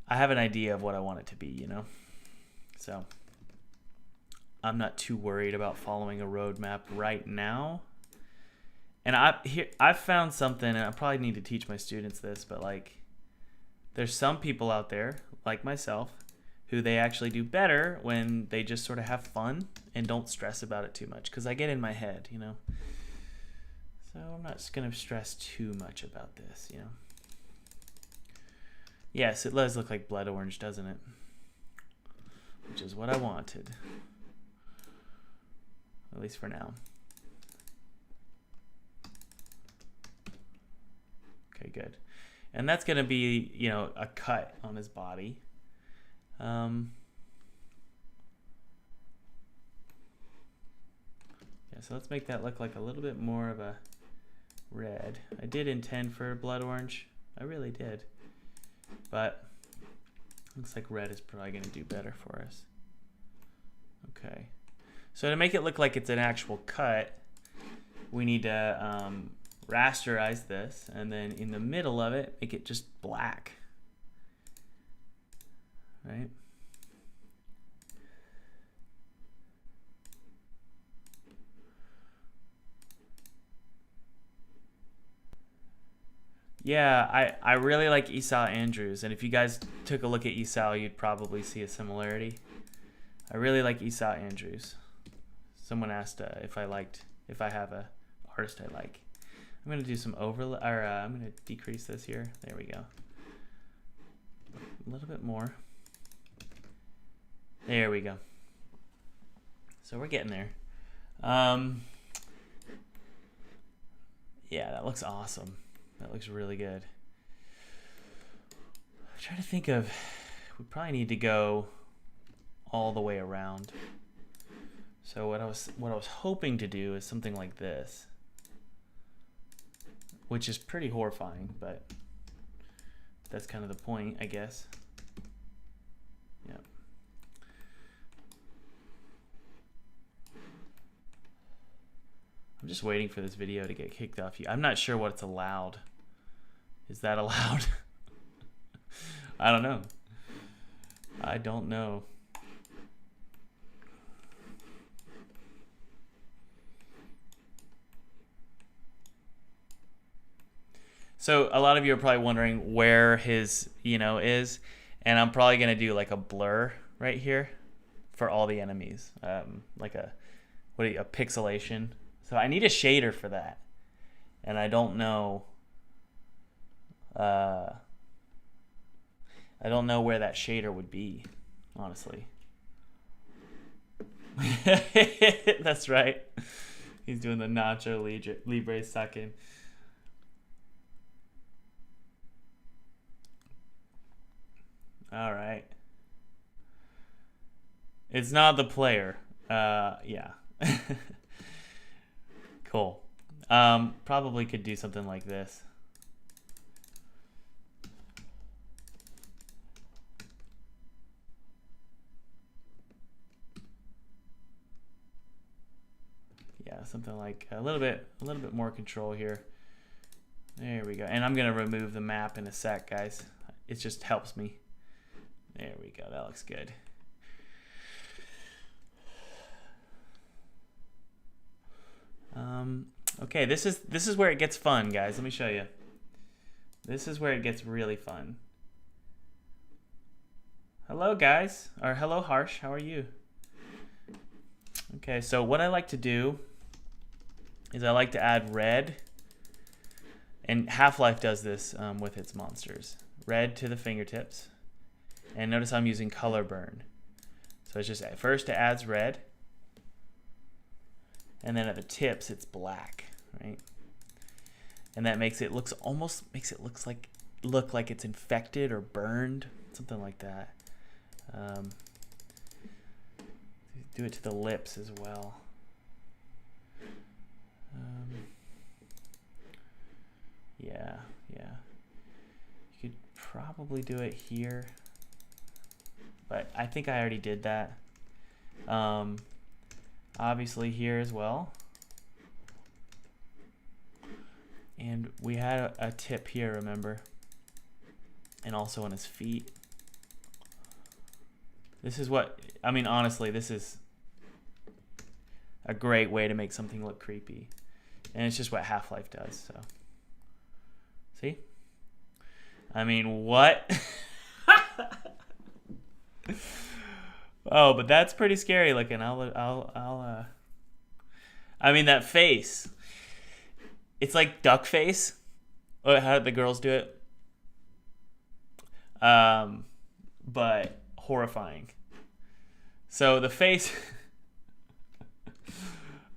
an idea of what I want it to be, you know? So I'm not too worried about following a roadmap right now. And I've found something, and I probably need to teach my students this, but like, there's some people out there, like myself, who they actually do better when they just sort of have fun and don't stress about it too much. Because I get in my head, you know? So I'm not just going to stress too much about this, you know? Yes, it does look like blood orange, doesn't it? Which is what I wanted. At least for now. Okay, good. And that's going to be, you know, a cut on his body. Yeah, so let's make that look like a little bit more of a red. I did intend for blood orange. I really did. But looks like red is probably going to do better for us. Okay. So to make it look like it's an actual cut, we need to rasterize this, and then in the middle of it, make it just black. Right? Yeah, I really like Esau Andrews, and if you guys took a look at Esau, you'd probably see a similarity. I really like Esau Andrews. Someone asked if I have a artist I like. I'm gonna do some overlay, or I'm gonna decrease this here. There we go. A little bit more. There we go. So we're getting there. Yeah, that looks awesome. That looks really good. I'm trying to think of, we probably need to go all the way around. So what I was hoping to do is something like this, which is pretty horrifying, but that's kind of the point, I guess. Yep. I'm just waiting for this video to get kicked off. I'm not sure what's allowed. Is that allowed? I don't know. I don't know. So a lot of you are probably wondering where his, is, and I'm probably gonna do like a blur right here for all the enemies, like a pixelation. So I need a shader for that, and I don't know. I don't know where that shader would be, honestly. That's right. He's doing the Nacho Libre sucking. All right. It's not the player. Yeah. Cool. Probably could do something like this. Yeah, something like a little bit more control here. There we go. And I'm gonna remove the map in a sec, guys. It just helps me. There we go. That looks good. Okay, this is where it gets fun, guys. Let me show you. This is where it gets really fun. Hello, guys. Or hello, Harsh. How are you? Okay, so what I like to do is I like to add red. And Half-Life does this with its monsters. Red to the fingertips. And notice I'm using color burn. So it's just first it adds red. And then at the tips it's black, right? And that makes it look like it's infected or burned, something like that. Do it to the lips as well. Yeah. You could probably do it here, but I think I already did that. Obviously here as well. And we had a tip here, remember? And also on his feet. This is honestly, this is a great way to make something look creepy. And it's just what Half-Life does, so. See? I mean, what? Oh, but that's pretty scary looking. I mean, that face. It's like duck face. Oh, how did the girls do it? But horrifying. So the face,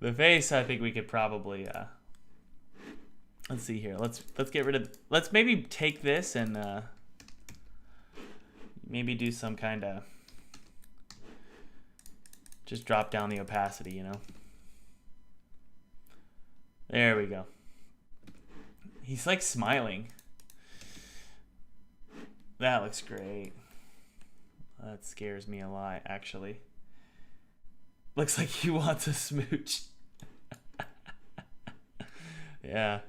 I think we could probably. Let's see here. Let's get rid of. Let's maybe take this and maybe do some kind of. Just drop down the opacity, There we go. He's like smiling. That looks great. That scares me a lot, actually. Looks like he wants a smooch. Yeah.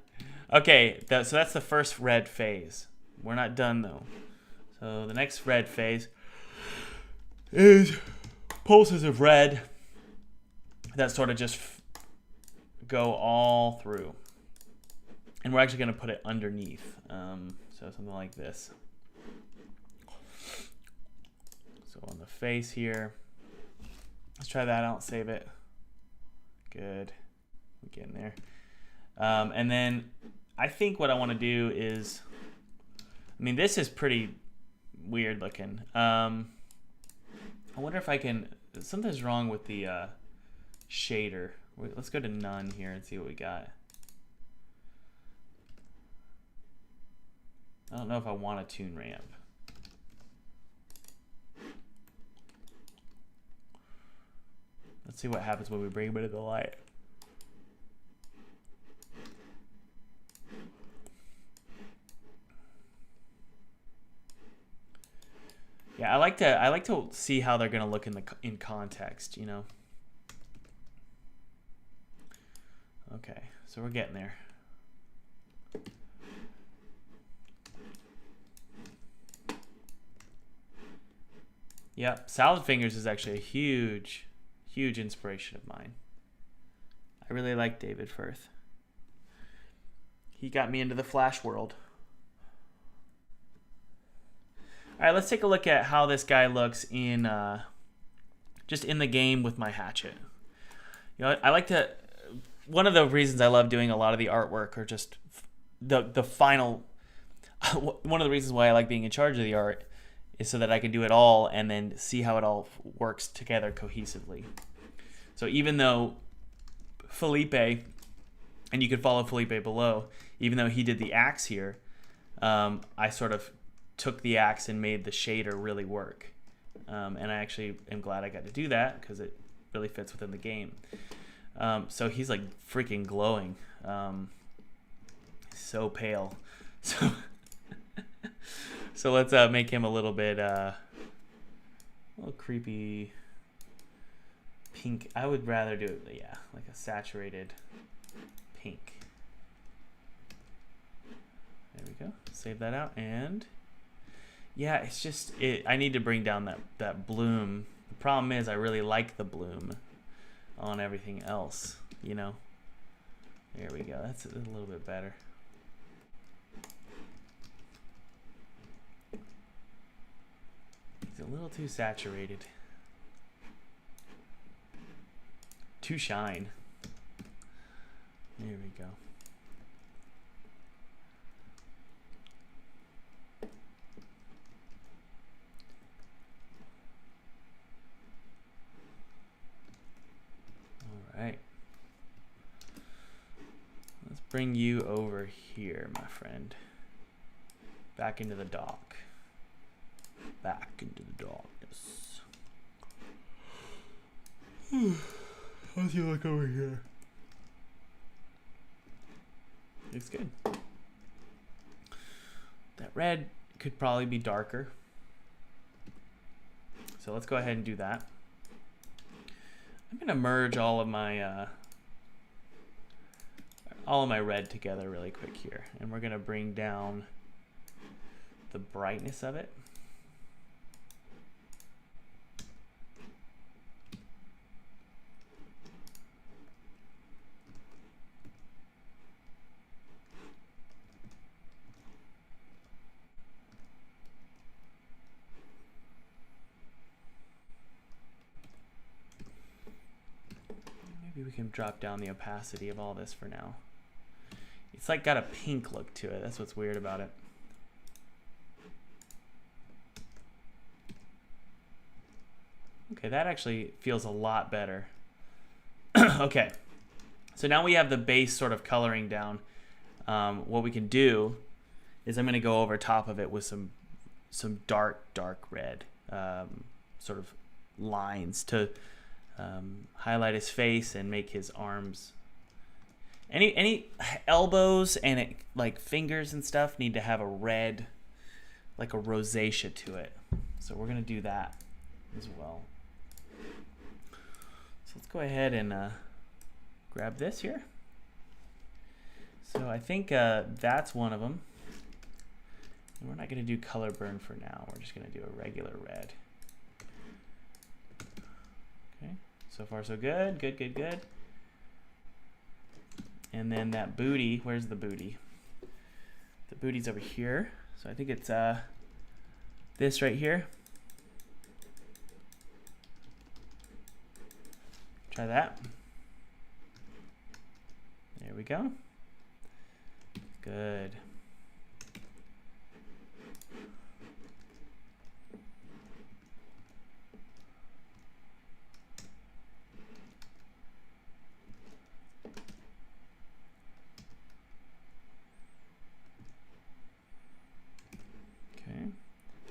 Okay, so that's the first red phase. We're not done, though. So the next red phase is pulses of red that sort of just go all through. And we're actually going to put it underneath. So something like this. So on the face here. Let's try that out, save it. Good. We're getting there. And then I think what I want to do is, this is pretty weird looking. I wonder if I can, something's wrong with the shader. Let's go to none here and see what we got. I don't know if I want a tune ramp. Let's see what happens when we bring him into the light. Yeah, I like to see how they're gonna look in context, you know. Okay, so we're getting there. Yeah, Salad Fingers is actually a huge inspiration of mine. I really like David Firth. He got me into the Flash world. All right, let's take a look at how this guy looks in just in the game with my hatchet. You know, I like to. One of the reasons I love doing a lot of the artwork, or just the final. One of the reasons why I like being in charge of the art is so that I can do it all and then see how it all works together cohesively. So even though Felipe, and you could follow Felipe below, even though he did the axe here, I sort of took the axe and made the shader really work. And I actually am glad I got to do that because it really fits within the game. So he's like freaking glowing. So pale. So let's make him a little bit a little creepy pink. I would rather do it, yeah, like a saturated pink. There we go. Save that out, and yeah, it's just I need to bring down that bloom. The problem is I really like the bloom on everything else, you know. There we go. That's a little bit better. It's a little too saturated. Too shine. There we go. All right. Let's bring you over here, my friend. Back into the dock. Back into the darkness. How's he look over here? Looks good. That red could probably be darker. So let's go ahead and do that. I'm gonna merge all of my red together really quick here, and we're gonna bring down the brightness of it. Maybe we can drop down the opacity of all this for now. It's like got a pink look to it. That's what's weird about it. Okay, that actually feels a lot better. Okay, so now we have the base sort of coloring down. What we can do is I'm going to go over top of it with some dark red sort of lines to highlight his face and make his arms. Any elbows and like fingers and stuff need to have a red, like a rosacea to it. So we're gonna do that as well. So let's go ahead and grab this here. So I think that's one of them. And we're not gonna do color burn for now. We're just gonna do a regular red. Okay. So far so good. Good. And then that booty, where's the booty? The booty's over here. So I think it's this right here. Try that. There we go. Good.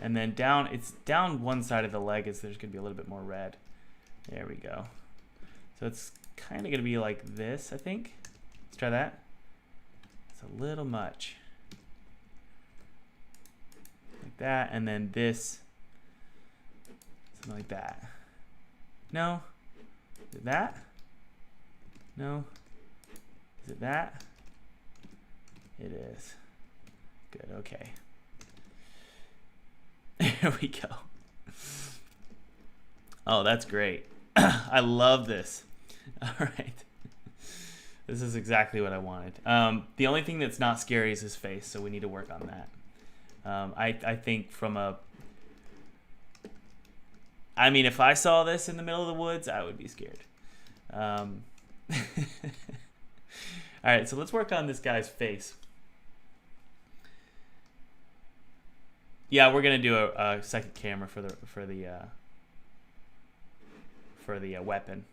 And then down, it's down one side of the leg is there's going to be a little bit more red. There we go. So it's kind of going to be like this, I think. Let's try that. It's a little much. Like that, and then this, something like that. No? Is it that? No? Is it that? It is. Good, okay. There we go. Oh, that's great. I love this. All right. This is exactly what I wanted. The only thing that's not scary is his face, so we need to work on that. I think from a... I mean, if I saw this in the middle of the woods, I would be scared. All right, so let's work on this guy's face. Yeah, we're gonna do a second camera for the weapon.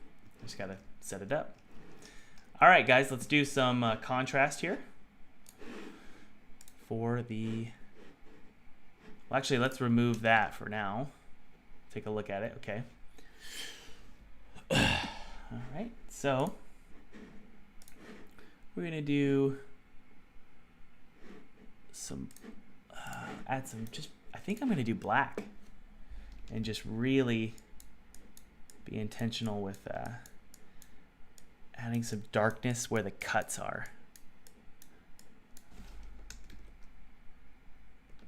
Just gotta set it up. All right, guys, let's do some contrast here for the. Well, actually, let's remove that for now. Take a look at it. Okay. All right, so we're gonna do some. Add some. I think I'm gonna do black, and just really be intentional with adding some darkness where the cuts are.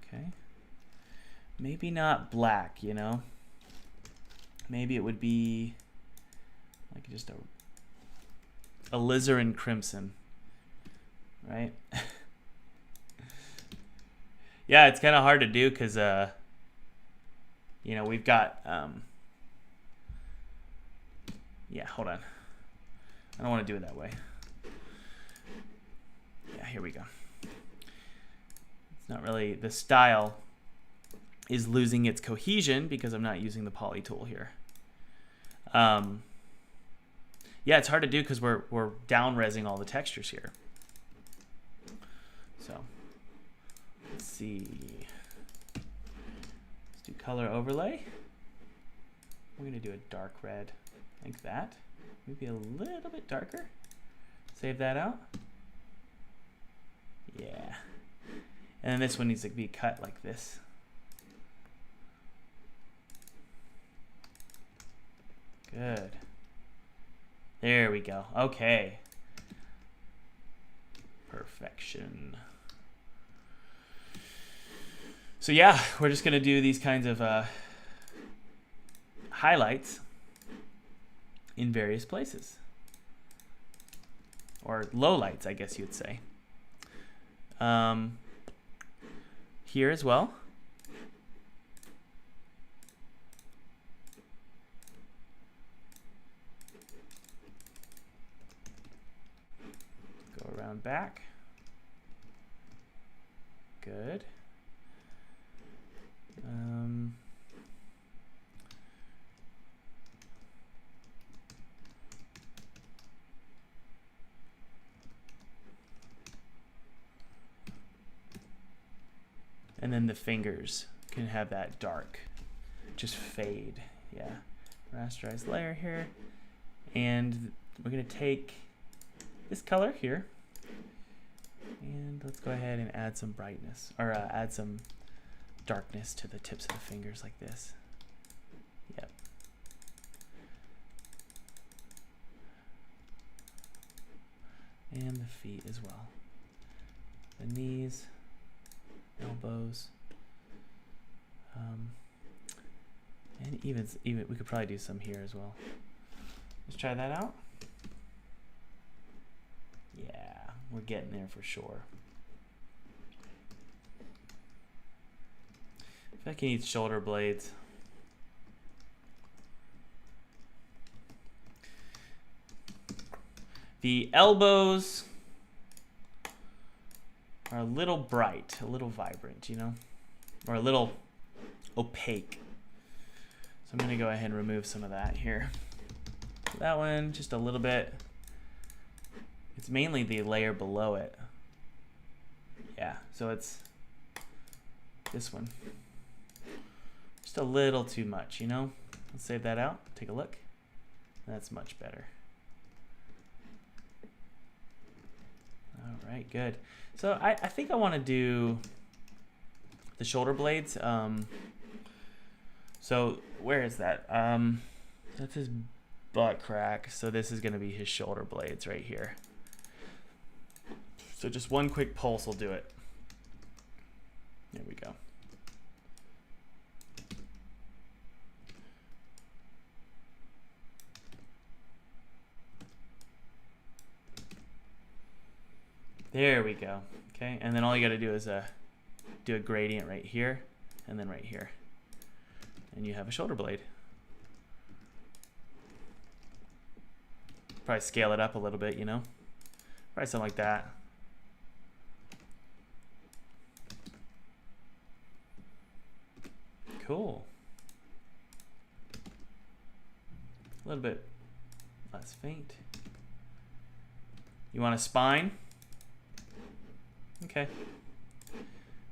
Okay. Maybe not black, you know. Maybe it would be like just a alizarin crimson, right? Yeah, it's kind of hard to do because, you know, we've got, yeah, hold on. I don't want to do it that way. Yeah, here we go. It's not really, the style is losing its cohesion because I'm not using the poly tool here. Yeah, it's hard to do because we're down-resing all the textures here. So let's see. Let's do color overlay. We're gonna do a dark red like that. Maybe a little bit darker. Save that out. Yeah. And then this one needs to be cut like this. Good. There we go. Okay. Perfection. So yeah, we're just gonna do these kinds of highlights in various places, or lowlights, I guess you'd say. Here as well. Go around back. Good. And then the fingers can have that dark, just fade. Yeah, rasterized layer here. And we're gonna take this color here, and let's go ahead and add some brightness, or add some darkness to the tips of the fingers like this. Yep. And the feet as well. The knees, elbows, and even we could probably do some here as well. Let's try that out. Yeah, we're getting there for sure. I feel like he needs shoulder blades. The elbows are a little bright, a little vibrant, you know, or a little opaque. So I'm going to go ahead and remove some of that here. That one, just a little bit. It's mainly the layer below it. Yeah, so it's this one. Just a little too much, you know. Let's save that out. Take a look. That's much better. All right, good. So I think I want to do the shoulder blades. So where is that? That's his butt crack. So this is going to be his shoulder blades right here. So just one quick pulse will do it. There we go. There we go. Okay, and then all you got to do is do a gradient right here and then right here. And you have a shoulder blade. Probably scale it up a little bit, you know? Probably something like that. Cool. A little bit less faint. You want a spine? Okay.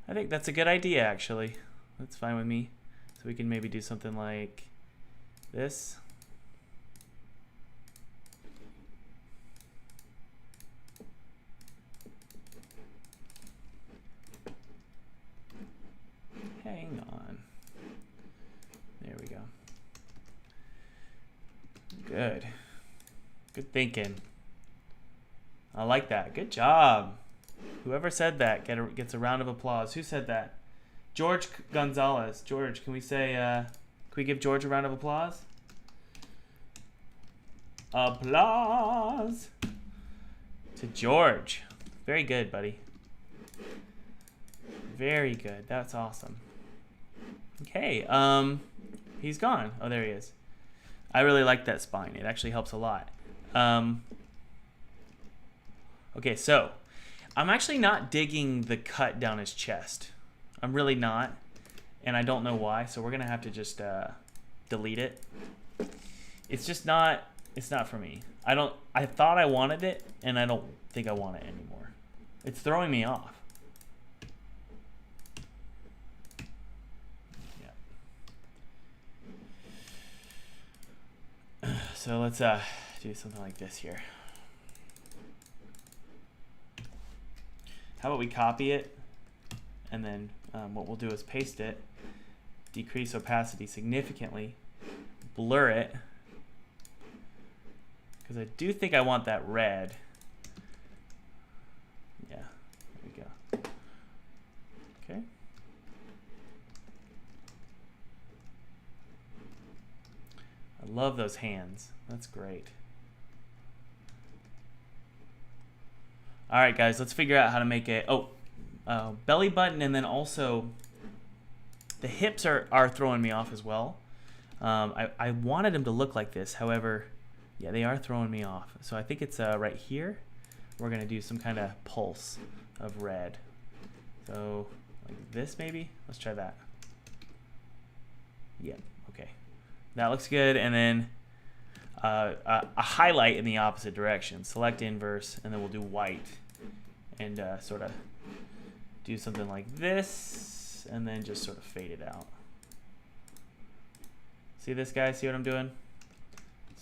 I think that's a good idea, actually. That's fine with me. So we can maybe do something like this. Hang on. There we go. Good. Good thinking. I like that. Good job. Whoever said that gets a round of applause. Who said that? George Gonzalez. George, can we say, can we give George a round of applause? Applause to George. Very good, buddy. Very good. That's awesome. Okay, he's gone. Oh, there he is. I really like that spine. It actually helps a lot. Okay, so I'm actually not digging the cut down his chest. I'm really not, and I don't know why, so we're gonna have to just delete it. It's just not, it's not for me. I thought I wanted it, and I don't think I want it anymore. It's throwing me off. Yeah. So let's do something like this here. How about we copy it, and then what we'll do is paste it, decrease opacity significantly, blur it, because I do think I want that red. Yeah, there we go. Okay. I love those hands. That's great. All right, guys, let's figure out how to make it. Belly button, and then also the hips are throwing me off as well. I wanted them to look like this. However, yeah, they are throwing me off. So I think it's right here. We're going to do some kind of pulse of red. So like this maybe. Let's try that. Yeah, okay. That looks good. And then a highlight in the opposite direction. Select inverse, and then we'll do white. And sort of do something like this, and then just sort of fade it out. See this, guys? See what I'm doing?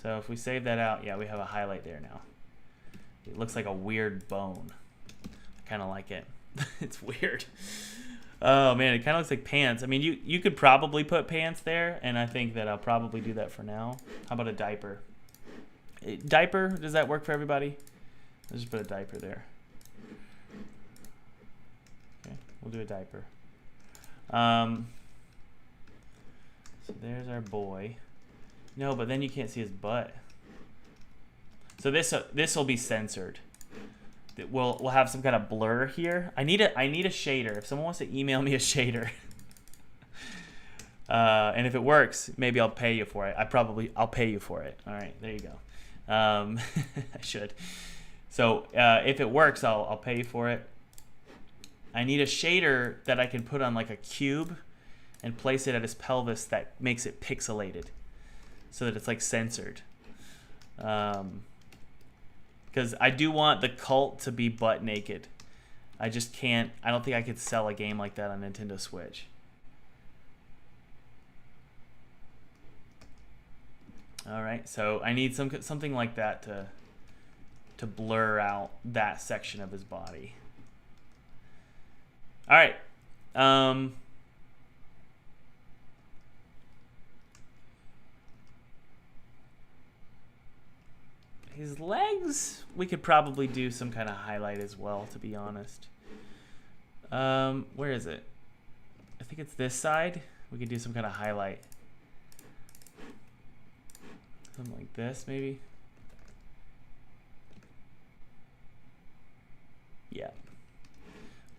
So if we save that out, yeah, we have a highlight there now. It looks like a weird bone. I kind of like it. It's weird. Oh, man, it kind of looks like pants. I mean, you could probably put pants there, and I think that I'll probably do that for now. How about a diaper? Diaper, does that work for everybody? Let's just put a diaper there. Okay, we'll do a diaper. So there's our boy. No, but then you can't see his butt. So this will be censored. We'll have some kind of blur here. I need a shader. If someone wants to email me a shader, and if it works, maybe I'll pay you for it. I'll pay you for it. All right, there you go. I should. So if it works, I'll pay you for it. I need a shader that I can put on like a cube and place it at his pelvis that makes it pixelated, so that it's like censored. Because I do want the cult to be butt naked. I just can't. I don't think I could sell a game like that on Nintendo Switch. All right, so I need something like that to blur out that section of his body. All right. His legs, we could probably do some kind of highlight as well, to be honest. Where is it? I think it's this side. We could do some kind of highlight. Something like this, maybe. Yeah.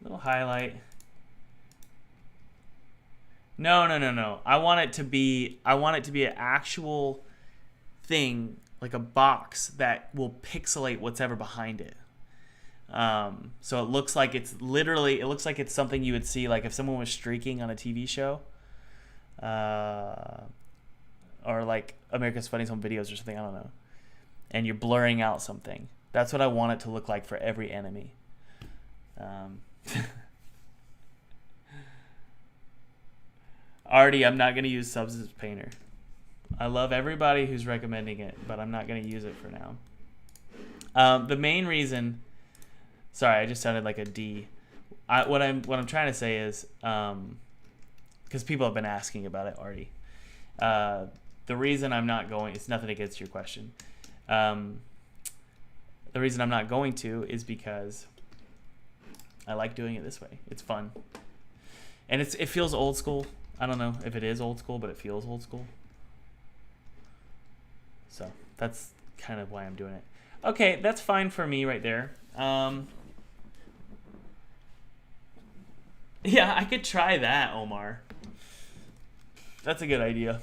Little highlight. No. I want it to be an actual thing, like a box that will pixelate what's ever behind it. So it looks like it's something you would see like if someone was streaking on a TV show, or like America's Funniest Home Videos or something, I don't know. And you're blurring out something. That's what I want it to look like for every enemy. Artie, I'm not going to use Substance Painter. I love everybody who's recommending it, but I'm not going to use it for now. The main reason... Sorry, I just sounded like a D. What I'm trying to say is... because people have been asking about it, Artie. The reason I'm not going... It's nothing against your question. The reason I'm not going to is because I like doing it this way. It's fun. And it feels old school. I don't know if it is old school, but it feels old school. So that's kind of why I'm doing it. Okay, that's fine for me right there. Yeah, I could try that, Omar. That's a good idea.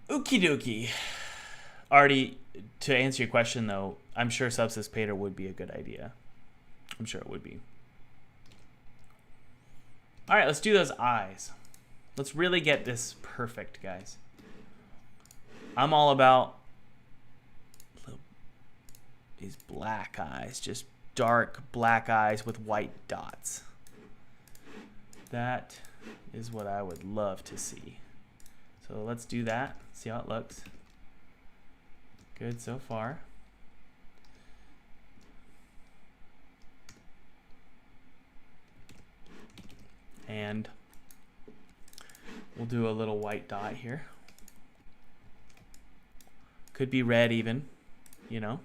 Okie dokie. Artie, to answer your question, though, I'm sure Substance Painter would be a good idea. I'm sure it would be. All right, let's do those eyes. Let's really get this perfect, guys. I'm all about these black eyes, just dark black eyes with white dots. That is what I would love to see. So let's do that, see how it looks. Good so far. And we'll do a little white dot here. Could be red even, you know.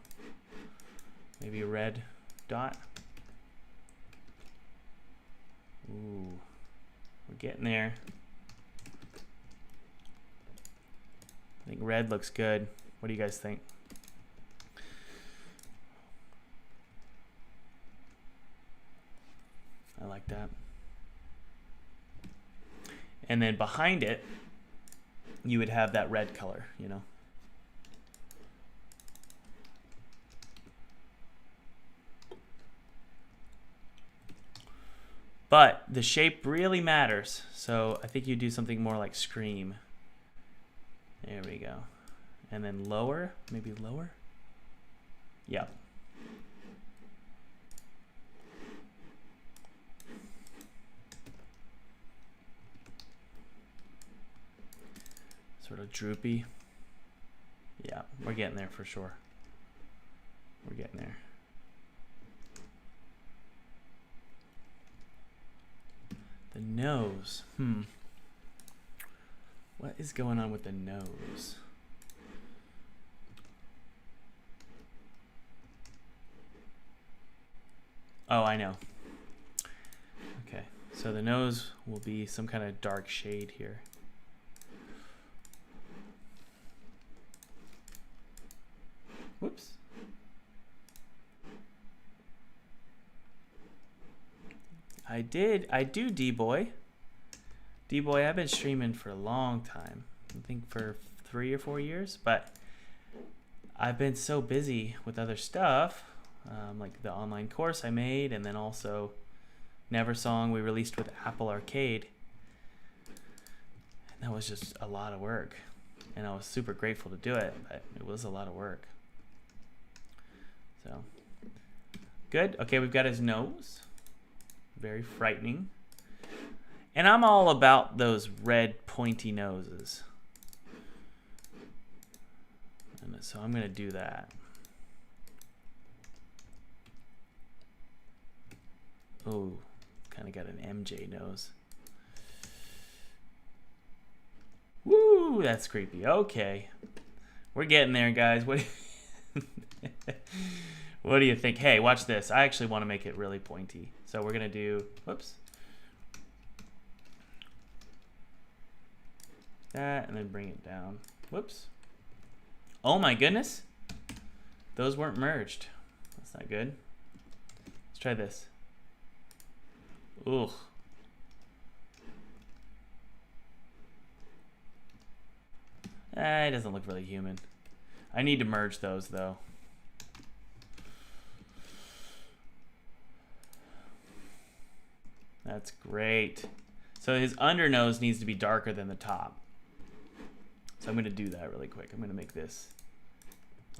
Maybe a red dot. Ooh, we're getting there. I think red looks good. What do you guys think? I like that. And then behind it, you would have that red color, you know. But the shape really matters. So I think you do something more like Scream. There we go. And then lower, maybe lower. Yep. Sort of droopy. Yeah, we're getting there for sure. We're getting there. The nose. What is going on with the nose? Oh, I know. Okay, so the nose will be some kind of dark shade here. Whoops. I do, D-Boy. D-Boy, I've been streaming for a long time. I think for 3 or 4 years, but I've been so busy with other stuff, like the online course I made, and then also Neversong we released with Apple Arcade. And that was just a lot of work. And I was super grateful to do it, but it was a lot of work. So, good. Okay, we've got his nose. Very frightening. And I'm all about those red pointy noses. And so I'm going to do that. Oh, kind of got an MJ nose. Woo, that's creepy. Okay. We're getting there, guys. What do you think? Hey, watch this. I actually want to make it really pointy. So we're going to do, whoops. That, and then bring it down. Whoops. Oh my goodness. Those weren't merged. That's not good. Let's try this. Ugh. It doesn't look really human. I need to merge those though. That's great. So his undernose needs to be darker than the top. So I'm going to do that really quick. I'm going to make this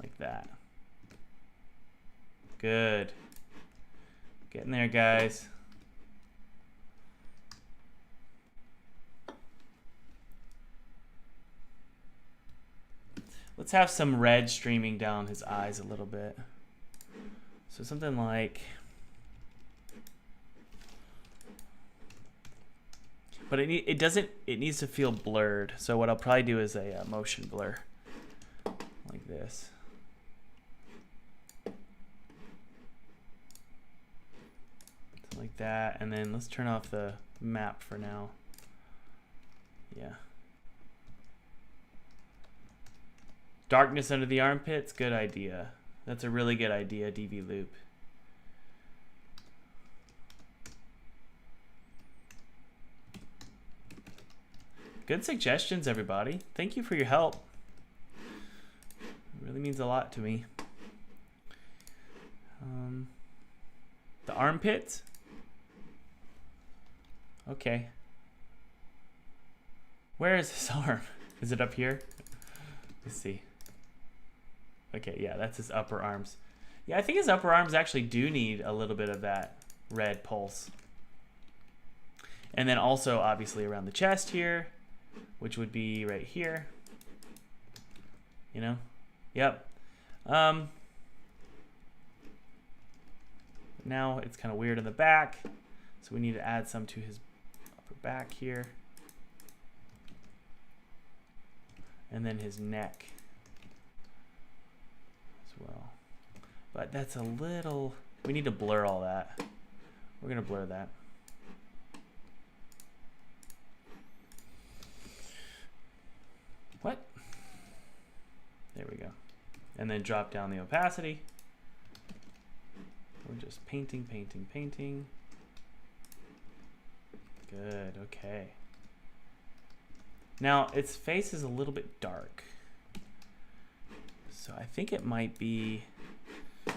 like that. Good. Getting there, guys. Let's have some red streaming down his eyes a little bit. So something like... But it doesn't, it needs to feel blurred. So what I'll probably do is a motion blur. Like this. Something like that. And then let's turn off the map for now. Yeah. Darkness under the armpits, good idea. That's a really good idea, DV Loop. Good suggestions, everybody. Thank you for your help. It really means a lot to me. The armpits? Okay. Where is his arm? Is it up here? Let's see. Okay, yeah, that's his upper arms. Yeah, I think his upper arms actually do need a little bit of that red pulse. And then also, obviously, around the chest here, which would be right here. You know? Yep. Now it's kind of weird in the back, so we need to add some to his upper back here. And then his neck as well. But that's a little, we need to blur all that. We're gonna blur that. What? There we go. And then drop down the opacity. We're just painting, painting, painting. Good, okay. Now, its face is a little bit dark. So I think it might be, I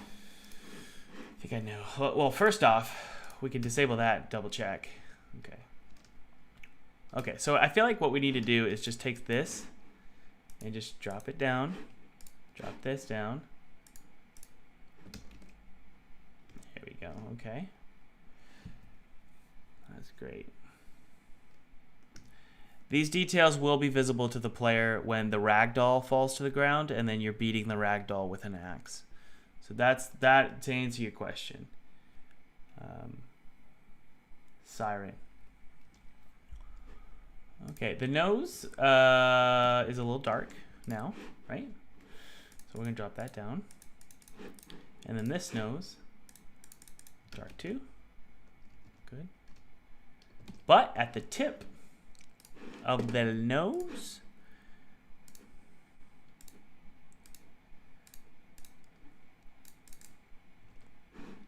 think I know. Well, first off, we can disable that, double check. Okay. Okay, so I feel like what we need to do is just take this and just drop it down. Drop this down. There we go, okay. That's great. These details will be visible to the player when the ragdoll falls to the ground and then you're beating the ragdoll with an axe. So that's that to answer your question. Siren. Okay, the nose is a little dark now, right? So we're gonna drop that down. And then this nose, dark too. Good. But at the tip of the nose,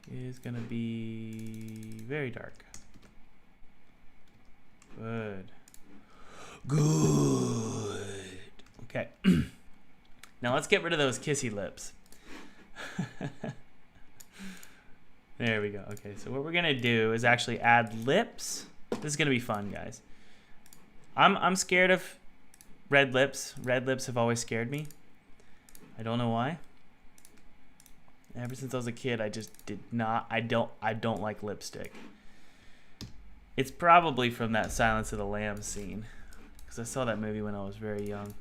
is gonna be very dark. Good. Good. Okay. Now let's get rid of those kissy lips. There we go. Okay, so what we're gonna do is actually add lips. This is gonna be fun, guys. I'm scared of red lips. Red lips have always scared me. I don't know why. Ever since I was a kid, I just did not. I don't like lipstick. It's probably from that Silence of the Lambs scene, because I saw that movie when I was very young.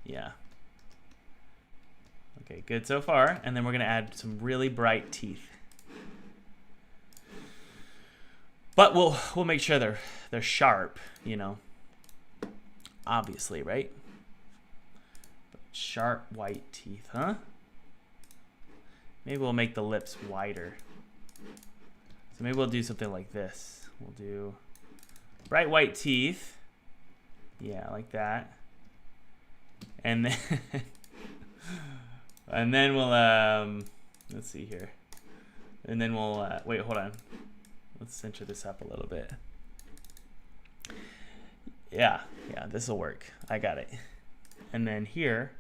Yeah. Okay, good so far. And then we're gonna add some really bright teeth. But we'll make sure they're sharp, you know. Obviously, right? But sharp white teeth, huh? Maybe we'll make the lips wider. So maybe we'll do something like this. We'll do bright white teeth. Yeah, like that. And then and then we'll let's see here. And then we'll wait, hold on. Let's center this up a little bit. Yeah, this will work. I got it. And then here,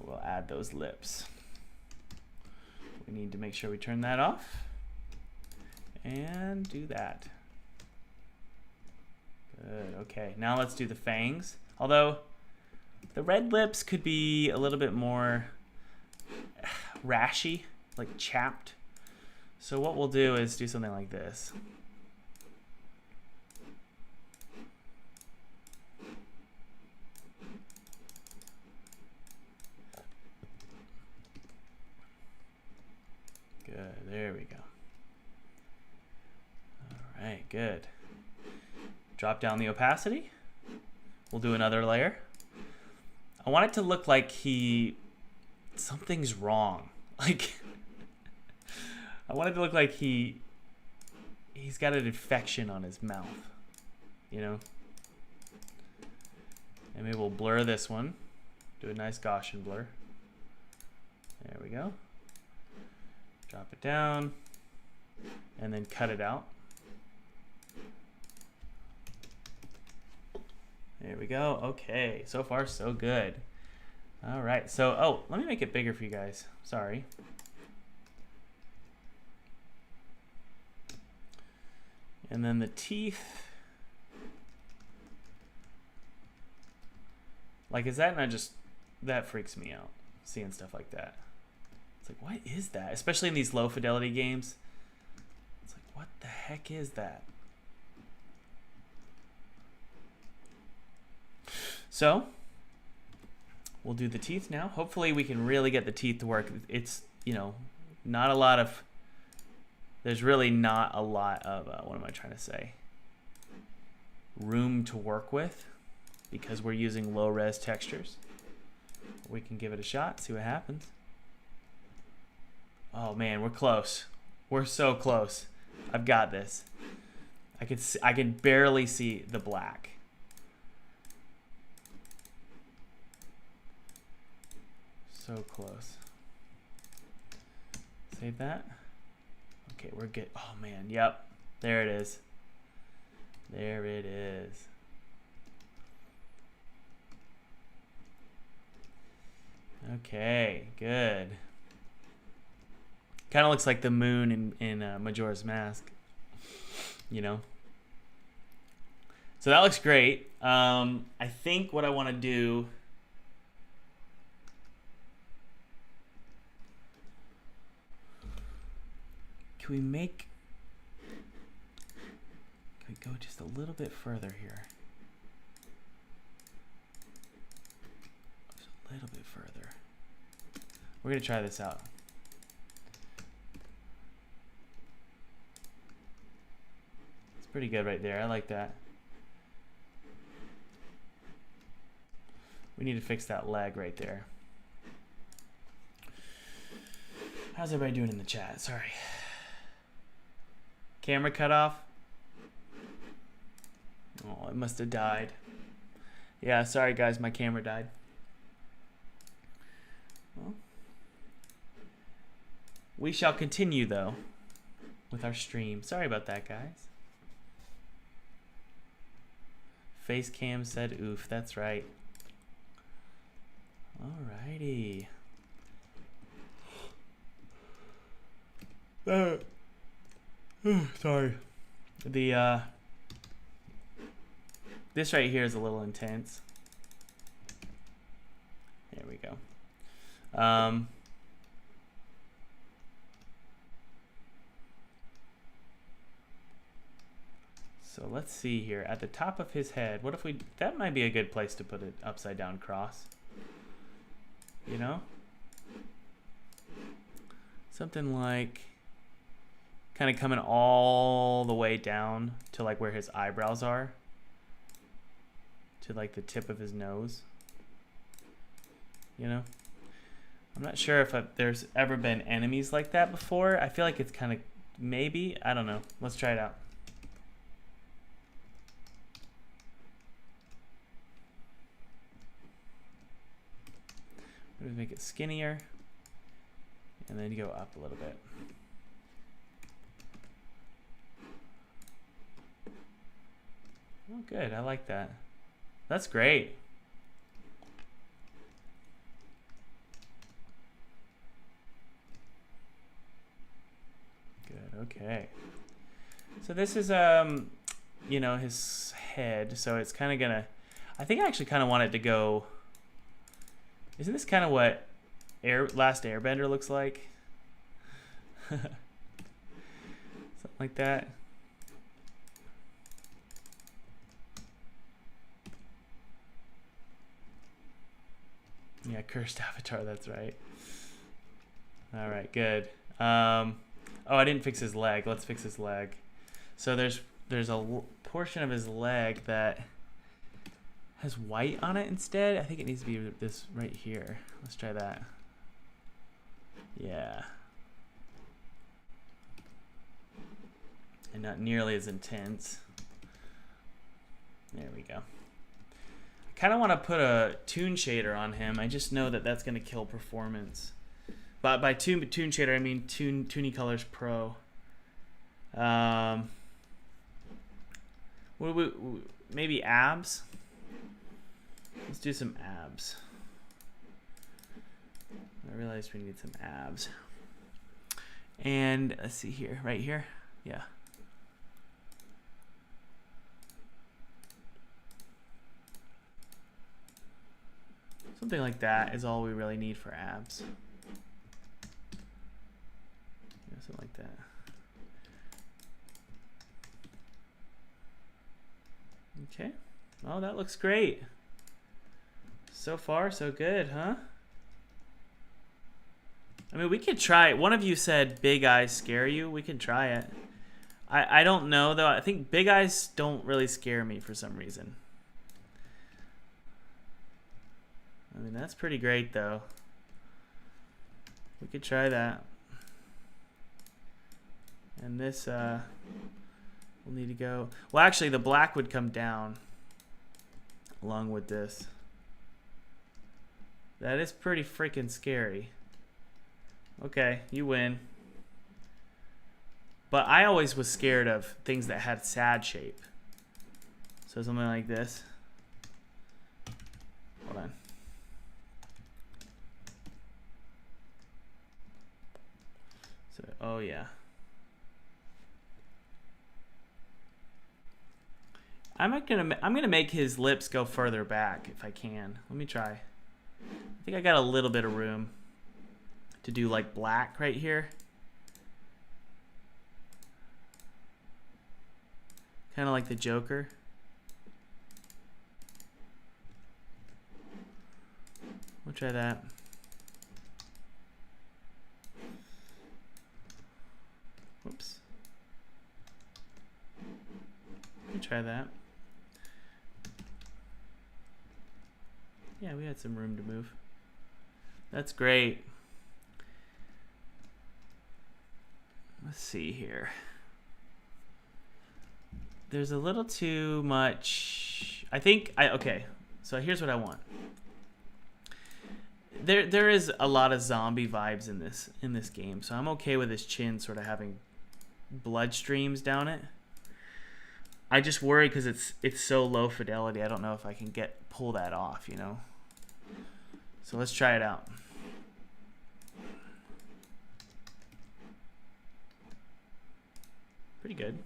we'll add those lips. We need to make sure we turn that off and do that. Good, okay. Now let's do the fangs. Although the red lips could be a little bit more rashy, like chapped. So what we'll do is do something like this. Good, there we go. All right, good. Drop down the opacity. We'll do another layer. I want it to look like something's wrong. Like, I want it to look like he's got an infection on his mouth, you know? And maybe we'll blur this one. Do a nice Gaussian blur. There we go. Drop it down and then cut it out. There we go. Okay, so far so good. All right, so, let me make it bigger for you guys. Sorry. And then the teeth. Like, is that not just, that freaks me out, seeing stuff like that. It's like, what is that? Especially in these low fidelity games. It's like, what the heck is that? So, we'll do the teeth now. Hopefully we can really get the teeth to work. It's, not a lot of, there's really not a lot of, what am I trying to say? Room to work with because we're using low res textures. We can give it a shot, see what happens. Oh man, we're close. We're so close. I've got this. I can barely see the black. So close. Save that. Okay, we're good. Oh man, yep. There it is. There it is. Okay, good. Kind of looks like the moon in Majora's Mask. You know? So that looks great. I think what I want to do... Can we go just a little bit further here? Just a little bit further. We're going to try this out. It's pretty good right there. I like that. We need to fix that leg right there. How's everybody doing in the chat? Sorry. Camera cut off? Oh, it must have died. Yeah, sorry guys, my camera died. Well, we shall continue though with our stream. Sorry about that, guys. Face cam said oof, that's right. Alrighty. Sorry. This right here is a little intense. There we go. So let's see here. At the top of his head, what if we... That might be a good place to put an upside down cross. You know? Something like... kind of coming all the way down to like where his eyebrows are. To like the tip of his nose. You know? I'm not sure if there's ever been enemies like that before. I feel like it's kind of... Maybe? I don't know. Let's try it out. We're gonna make it skinnier. And then go up a little bit. Oh, good. I like that. That's great. Good. Okay. So this is you know, his head. So it's kind of gonna... I think I actually kind of want it to go... Isn't this kind of what Last Airbender looks like? Something like that. Yeah, cursed avatar, that's right. All right, good. Oh, I didn't fix his leg. Let's fix his leg. So there's a portion of his leg that has white on it instead. I think it needs to be this right here. Let's try that. Yeah. And not nearly as intense. There we go. I kind of want to put a toon shader on him. I just know that that's going to kill performance. But by toon shader, I mean Toonie Colors Pro. Maybe abs? Let's do some abs. I realized we need some abs. And let's see here, right here. Yeah. Something like that is all we really need for abs. Yeah, something like that. Okay. Oh, that looks great. So far, so good, huh? I mean, we could try it. One of you said big eyes scare you. We can try it. I don't know, though. I think big eyes don't really scare me for some reason. I mean, that's pretty great, though. We could try that. And this will need to go... Well, actually, the black would come down along with this. That is pretty freaking scary. Okay, you win. But I always was scared of things that had sad shape. So something like this. Hold on. So, oh yeah. I'm gonna make his lips go further back if I can. Let me try. I think I got a little bit of room to do like black right here. Kind of like the Joker. We'll try that. Whoops. We'll try that. Yeah, we had some room to move. That's great. Let's see here. There's a little too much. Okay. So here's what I want. There is a lot of zombie vibes in this game, so I'm okay with his chin sort of having blood streams down it. I just worry because it's so low fidelity. I don't know if I can pull that off, you know. So let's try it out. Pretty good.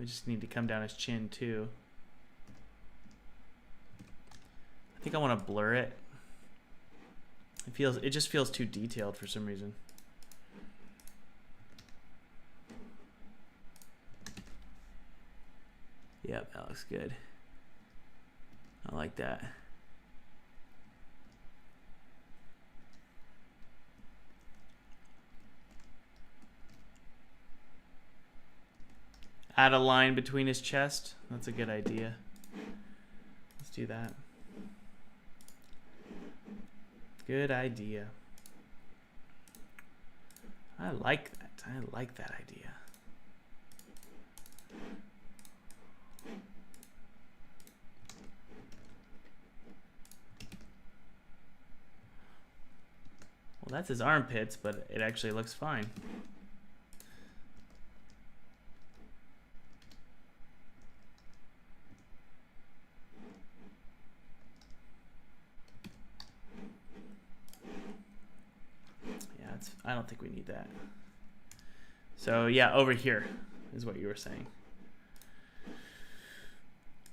We just need to come down his chin too. I think I want to blur it. It just feels too detailed for some reason. Yep, that looks good. I like that. Add a line between his chest. That's a good idea. Let's do that. Good idea. I like that. I like that idea. Well, that's his armpits, but it actually looks fine. I don't think we need that. So yeah, over here is what you were saying.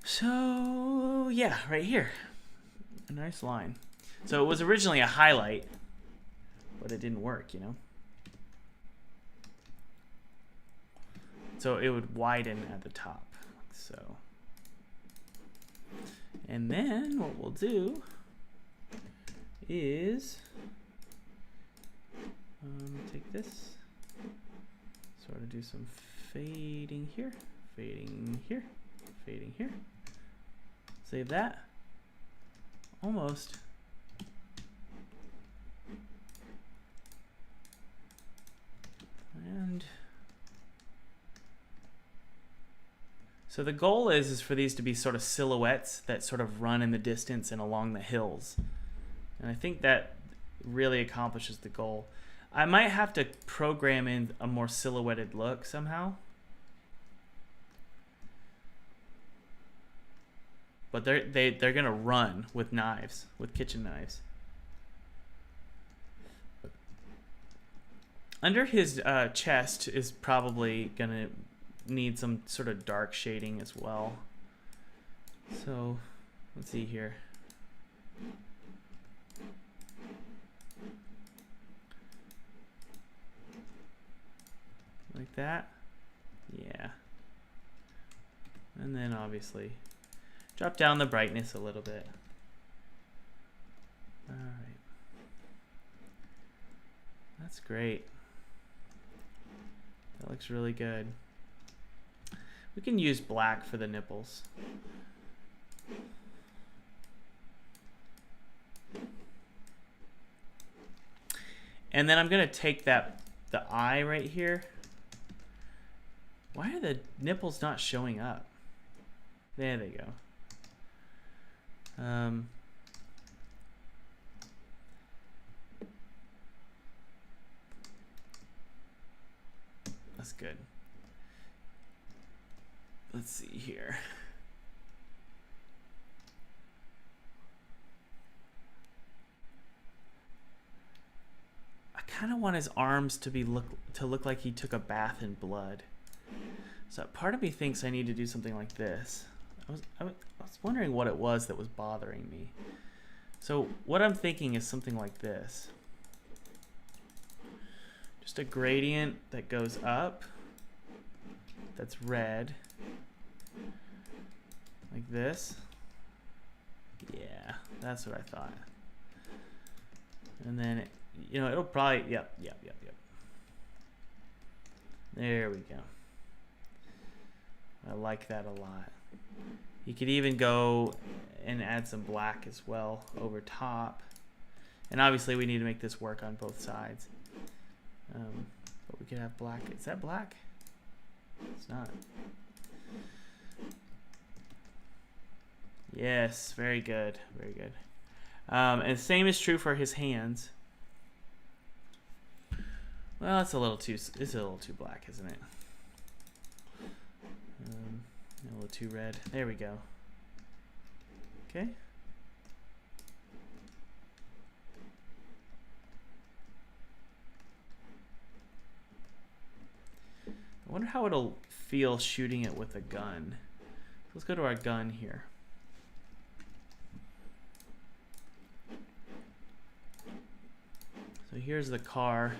So yeah, right here. A nice line. So it was originally a highlight, but it didn't work, you know? So it would widen at the top, like so. And then what we'll do is take this, sort of do some fading here, fading here, fading here. Save that. Almost. And so the goal is for these to be sort of silhouettes that sort of run in the distance and along the hills. And I think that really accomplishes the goal. I might have to program in a more silhouetted look somehow. But they're gonna run with knives, with kitchen knives. Under his chest is probably gonna need some sort of dark shading as well. So let's see here. Like that. Yeah. And then obviously drop down the brightness a little bit. All right. That's great. That looks really good. We can use black for the nipples. And then I'm going to take the eye right here. Why are the nipples not showing up? There they go. That's good. Let's see here. I kind of want his arms to look like he took a bath in blood. So part of me thinks I need to do something like this. I was wondering what it was that was bothering me. So what I'm thinking is something like this. Just a gradient that goes up. That's red. Like this. Yeah, that's what I thought. And then, it'll probably, yep. There we go. I like that a lot. You could even go and add some black as well over top. And obviously we need to make this work on both sides. But we could have black. Is that black? It's not. Yes, very good. Very good. And the same is true for his hands. Well, it's a little too black, isn't it? A little too red. There we go. Okay. wonder how it'll feel shooting it with a gun. Let's go to our gun here. So here's the car.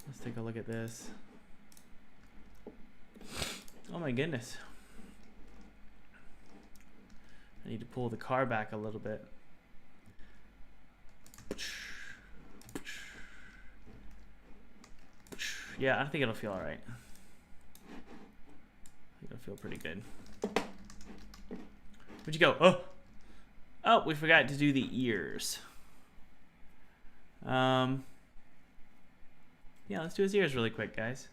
Let's take a look at this. Oh my goodness. I need to pull the car back a little bit. Yeah, I think it'll feel alright. I think it'll feel pretty good. Where'd you go? Oh! Oh, we forgot to do the ears. Yeah, let's do his ears really quick, guys.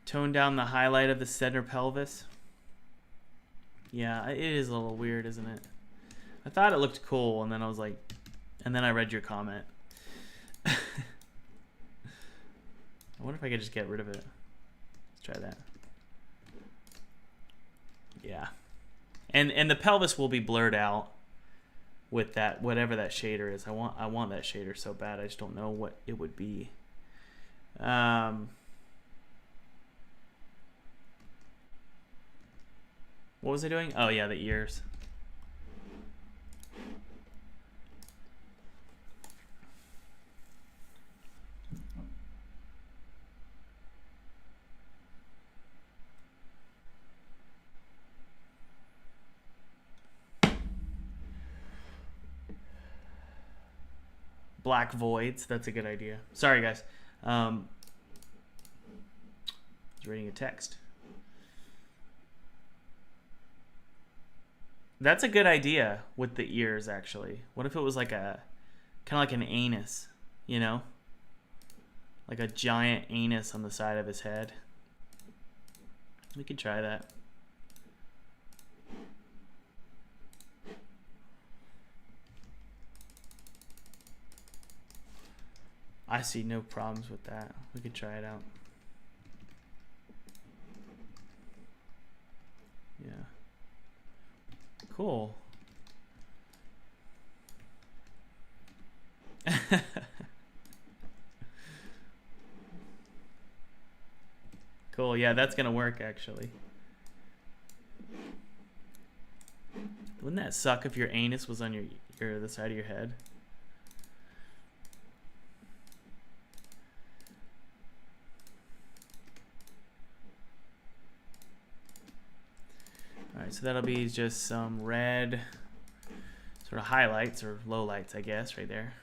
Tone down the highlight of the center pelvis. Yeah, it is a little weird, isn't it? I thought it looked cool, and then I was like, and then I read your comment. I wonder if I could just get rid of it. Let's try that. Yeah. And the pelvis will be blurred out with that, whatever that shader is. I want that shader so bad. I just don't know what it would be. What was I doing? Oh yeah, the ears. Black voids. That's a good idea. Sorry, guys. I was reading a text. That's a good idea with the ears, actually. What if it was like a, kind of like an anus, you know? Like a giant anus on the side of his head. We could try that. I see no problems with that. We could try it out. Yeah. Cool. Cool. Yeah, that's gonna work actually. Wouldn't that suck if your anus was on your the side of your head? Alright, so that'll be just some red sort of highlights or lowlights, I guess, right there.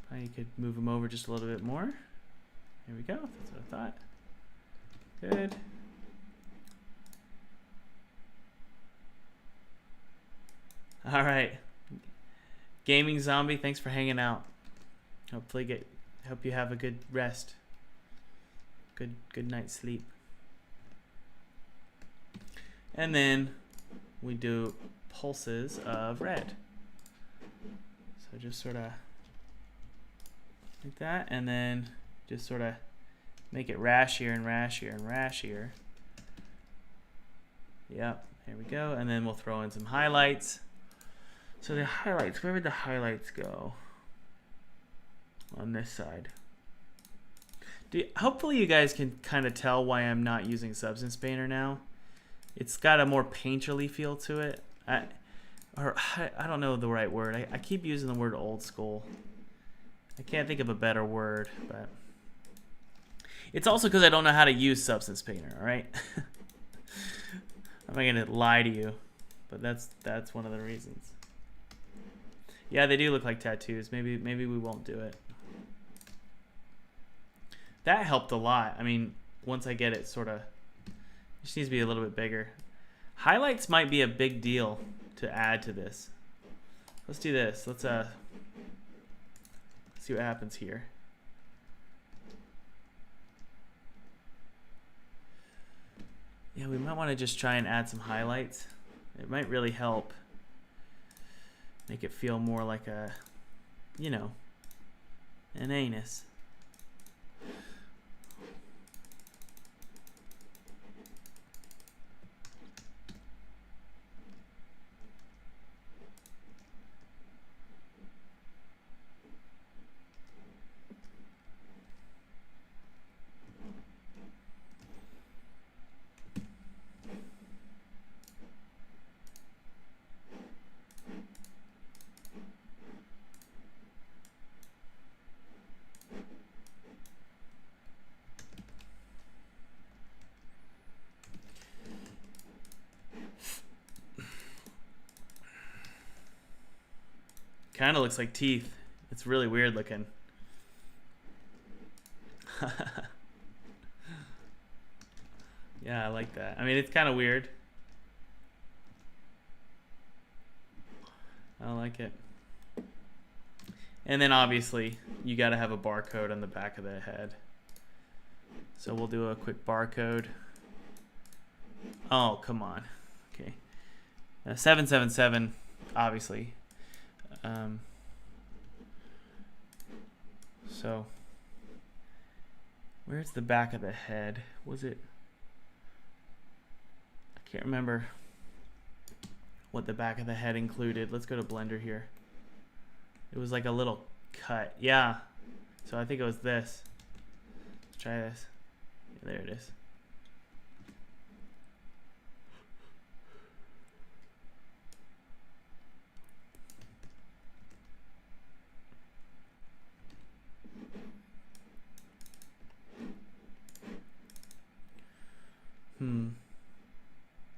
Probably could move them over just a little bit more. There we go. That's what I thought. Good. All right. Gaming Zombie, thanks for hanging out. Hopefully hope you have a good rest. Good night's sleep. And then we do pulses of red. So just sort of like that, and then just sort of make it rashier and rashier and rashier. Yep, here we go. And then we'll throw in some highlights. So the highlights, where would the highlights go? On this side. Hopefully you guys can kind of tell why I'm not using Substance Painter now. It's got a more painterly feel to it. I don't know the right word. I keep using the word old school. I can't think of a better word, but it's also because I don't know how to use Substance Painter, all right? I'm not gonna lie to you, but that's one of the reasons. Yeah, they do look like tattoos. Maybe we won't do it. That helped a lot. I mean, once I get it sort of, it just needs to be a little bit bigger. Highlights might be a big deal to add to this. Let's do this. Let's see what happens here. Yeah, we might want to just try and add some highlights. It might really help make it feel more like a, you know, an anus. Kind of looks like teeth. It's really weird looking. Yeah, I like that. I mean, it's kind of weird. I like it. And then obviously, you got to have a barcode on the back of the head. So we'll do a quick barcode. Oh, come on. Okay. 777, obviously. So, where's the back of the head? Was it? I can't remember what the back of the head included. Let's go to Blender here. It was like a little cut. Yeah. So I think it was this. Let's try this. Yeah, there it is.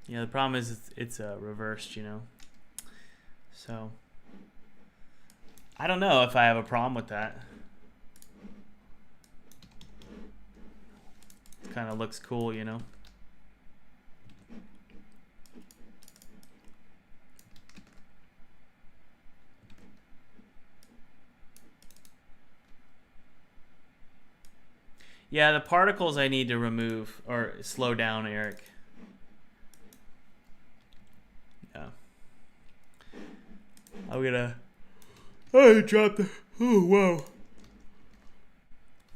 Yeah, the problem is it's reversed, you know. So I don't know if I have a problem with that. It kind of looks cool, you know. Yeah, the particles I need to remove or slow down, Eric. Yeah. I'm gonna... Oh, I dropped the... Oh, whoa.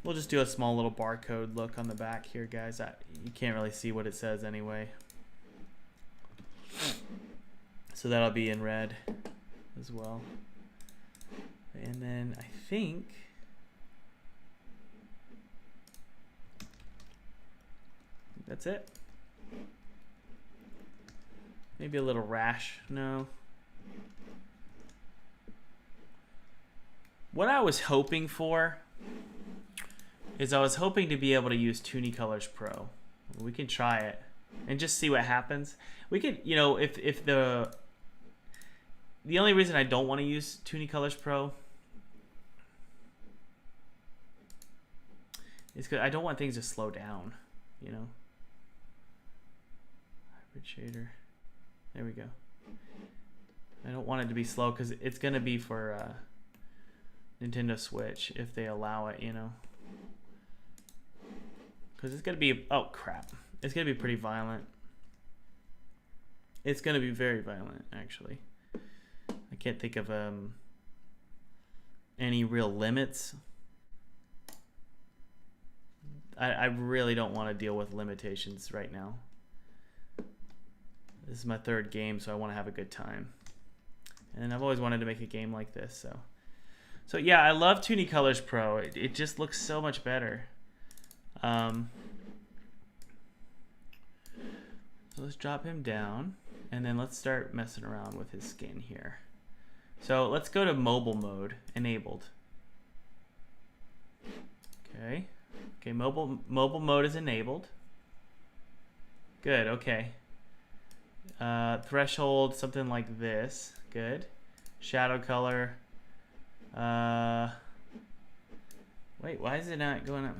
We'll just do a small little barcode look on the back here, guys. You can't really see what it says anyway. So that'll be in red as well. And then I think... That's it. Maybe a little rash. No. What I was hoping for is I was hoping to be able to use Colors Pro. We can try it and just see what happens. We could, you know, if the only reason I don't want to use Colors Pro is because I don't want things to slow down, you know. Shader. There we go. I don't want it to be slow because it's going to be for Nintendo Switch if they allow it, you know. Because it's going to be... Oh, crap. It's going to be pretty violent. It's going to be very violent, actually. I can't think of any real limits. I really don't want to deal with limitations right now. This is my third game, so I want to have a good time. And I've always wanted to make a game like this, so yeah, I love Colors Pro. It just looks so much better. So let's drop him down, and then let's start messing around with his skin here. So let's go to mobile mode, enabled. Okay, mobile mode is enabled. Good, okay. Threshold, something like this. Good. Shadow color. Wait, why is it not going up?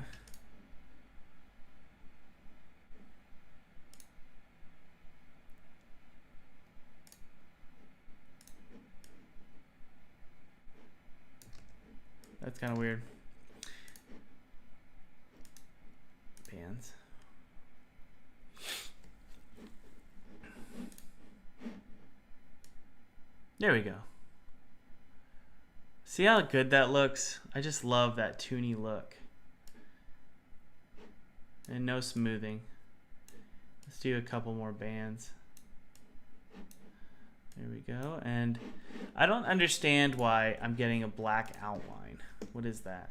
That's kind of weird. Bands. There we go. See how good that looks? I just love that toony look. And no smoothing. Let's do a couple more bands. There we go. And I don't understand why I'm getting a black outline. What is that?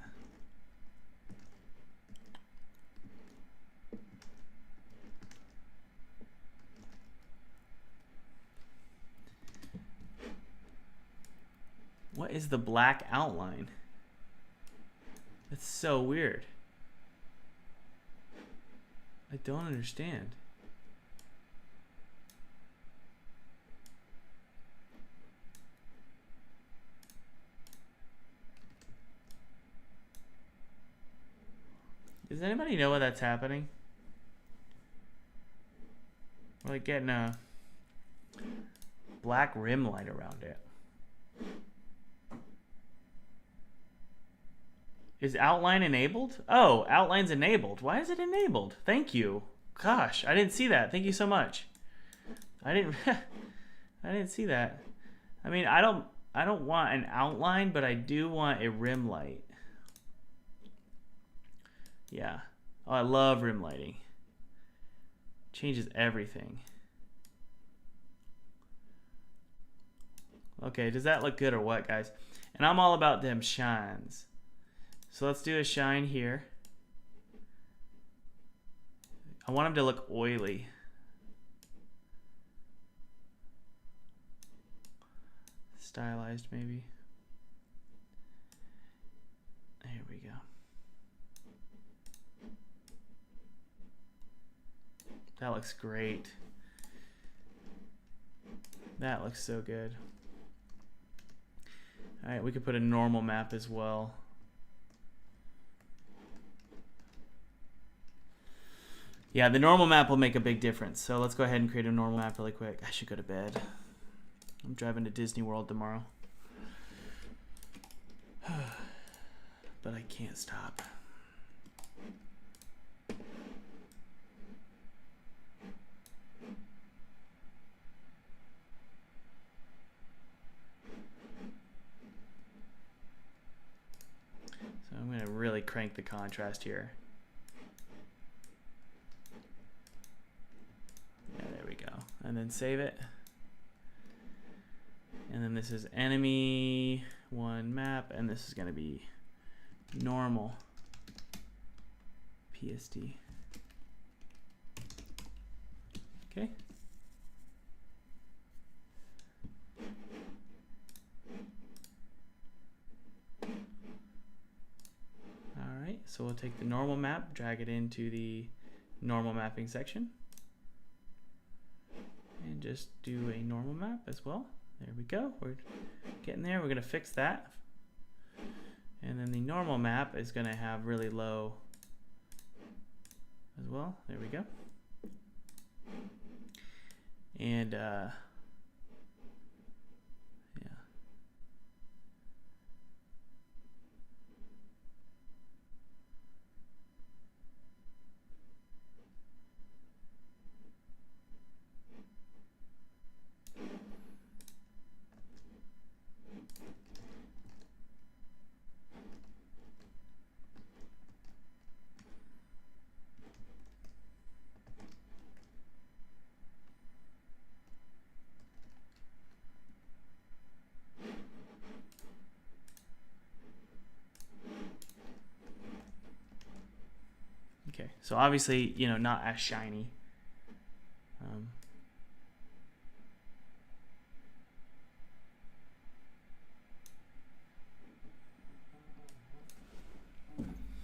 What is the black outline? That's so weird. I don't understand. Does anybody know what that's happening? We're like getting a black rim light around it. Is outline enabled? Oh, outline's enabled. Why is it enabled? Thank you. Gosh, I didn't see that. Thank you so much. I didn't I didn't see that. I mean, I don't want an outline, but I do want a rim light. Yeah. Oh, I love rim lighting. Changes everything. Okay, does that look good or what, guys? And I'm all about them shines. So let's do a shine here. I want them to look oily. Stylized, maybe. There we go. That looks great. That looks so good. All right, we could put a normal map as well. Yeah, the normal map will make a big difference. So let's go ahead and create a normal map really quick. I should go to bed. I'm driving to Disney World tomorrow. But I can't stop. So I'm going to really crank the contrast here. Yeah, there we go. And then save it. And then this is enemy one map, and this is going to be normal PSD. Okay. All right, so we'll take the normal map, drag it into the normal mapping section, and just do a normal map as well. There we go. We're getting there. We're going to fix that. And then the normal map is going to have really low as well. There we go. And yeah. Okay, so obviously, you know, not as shiny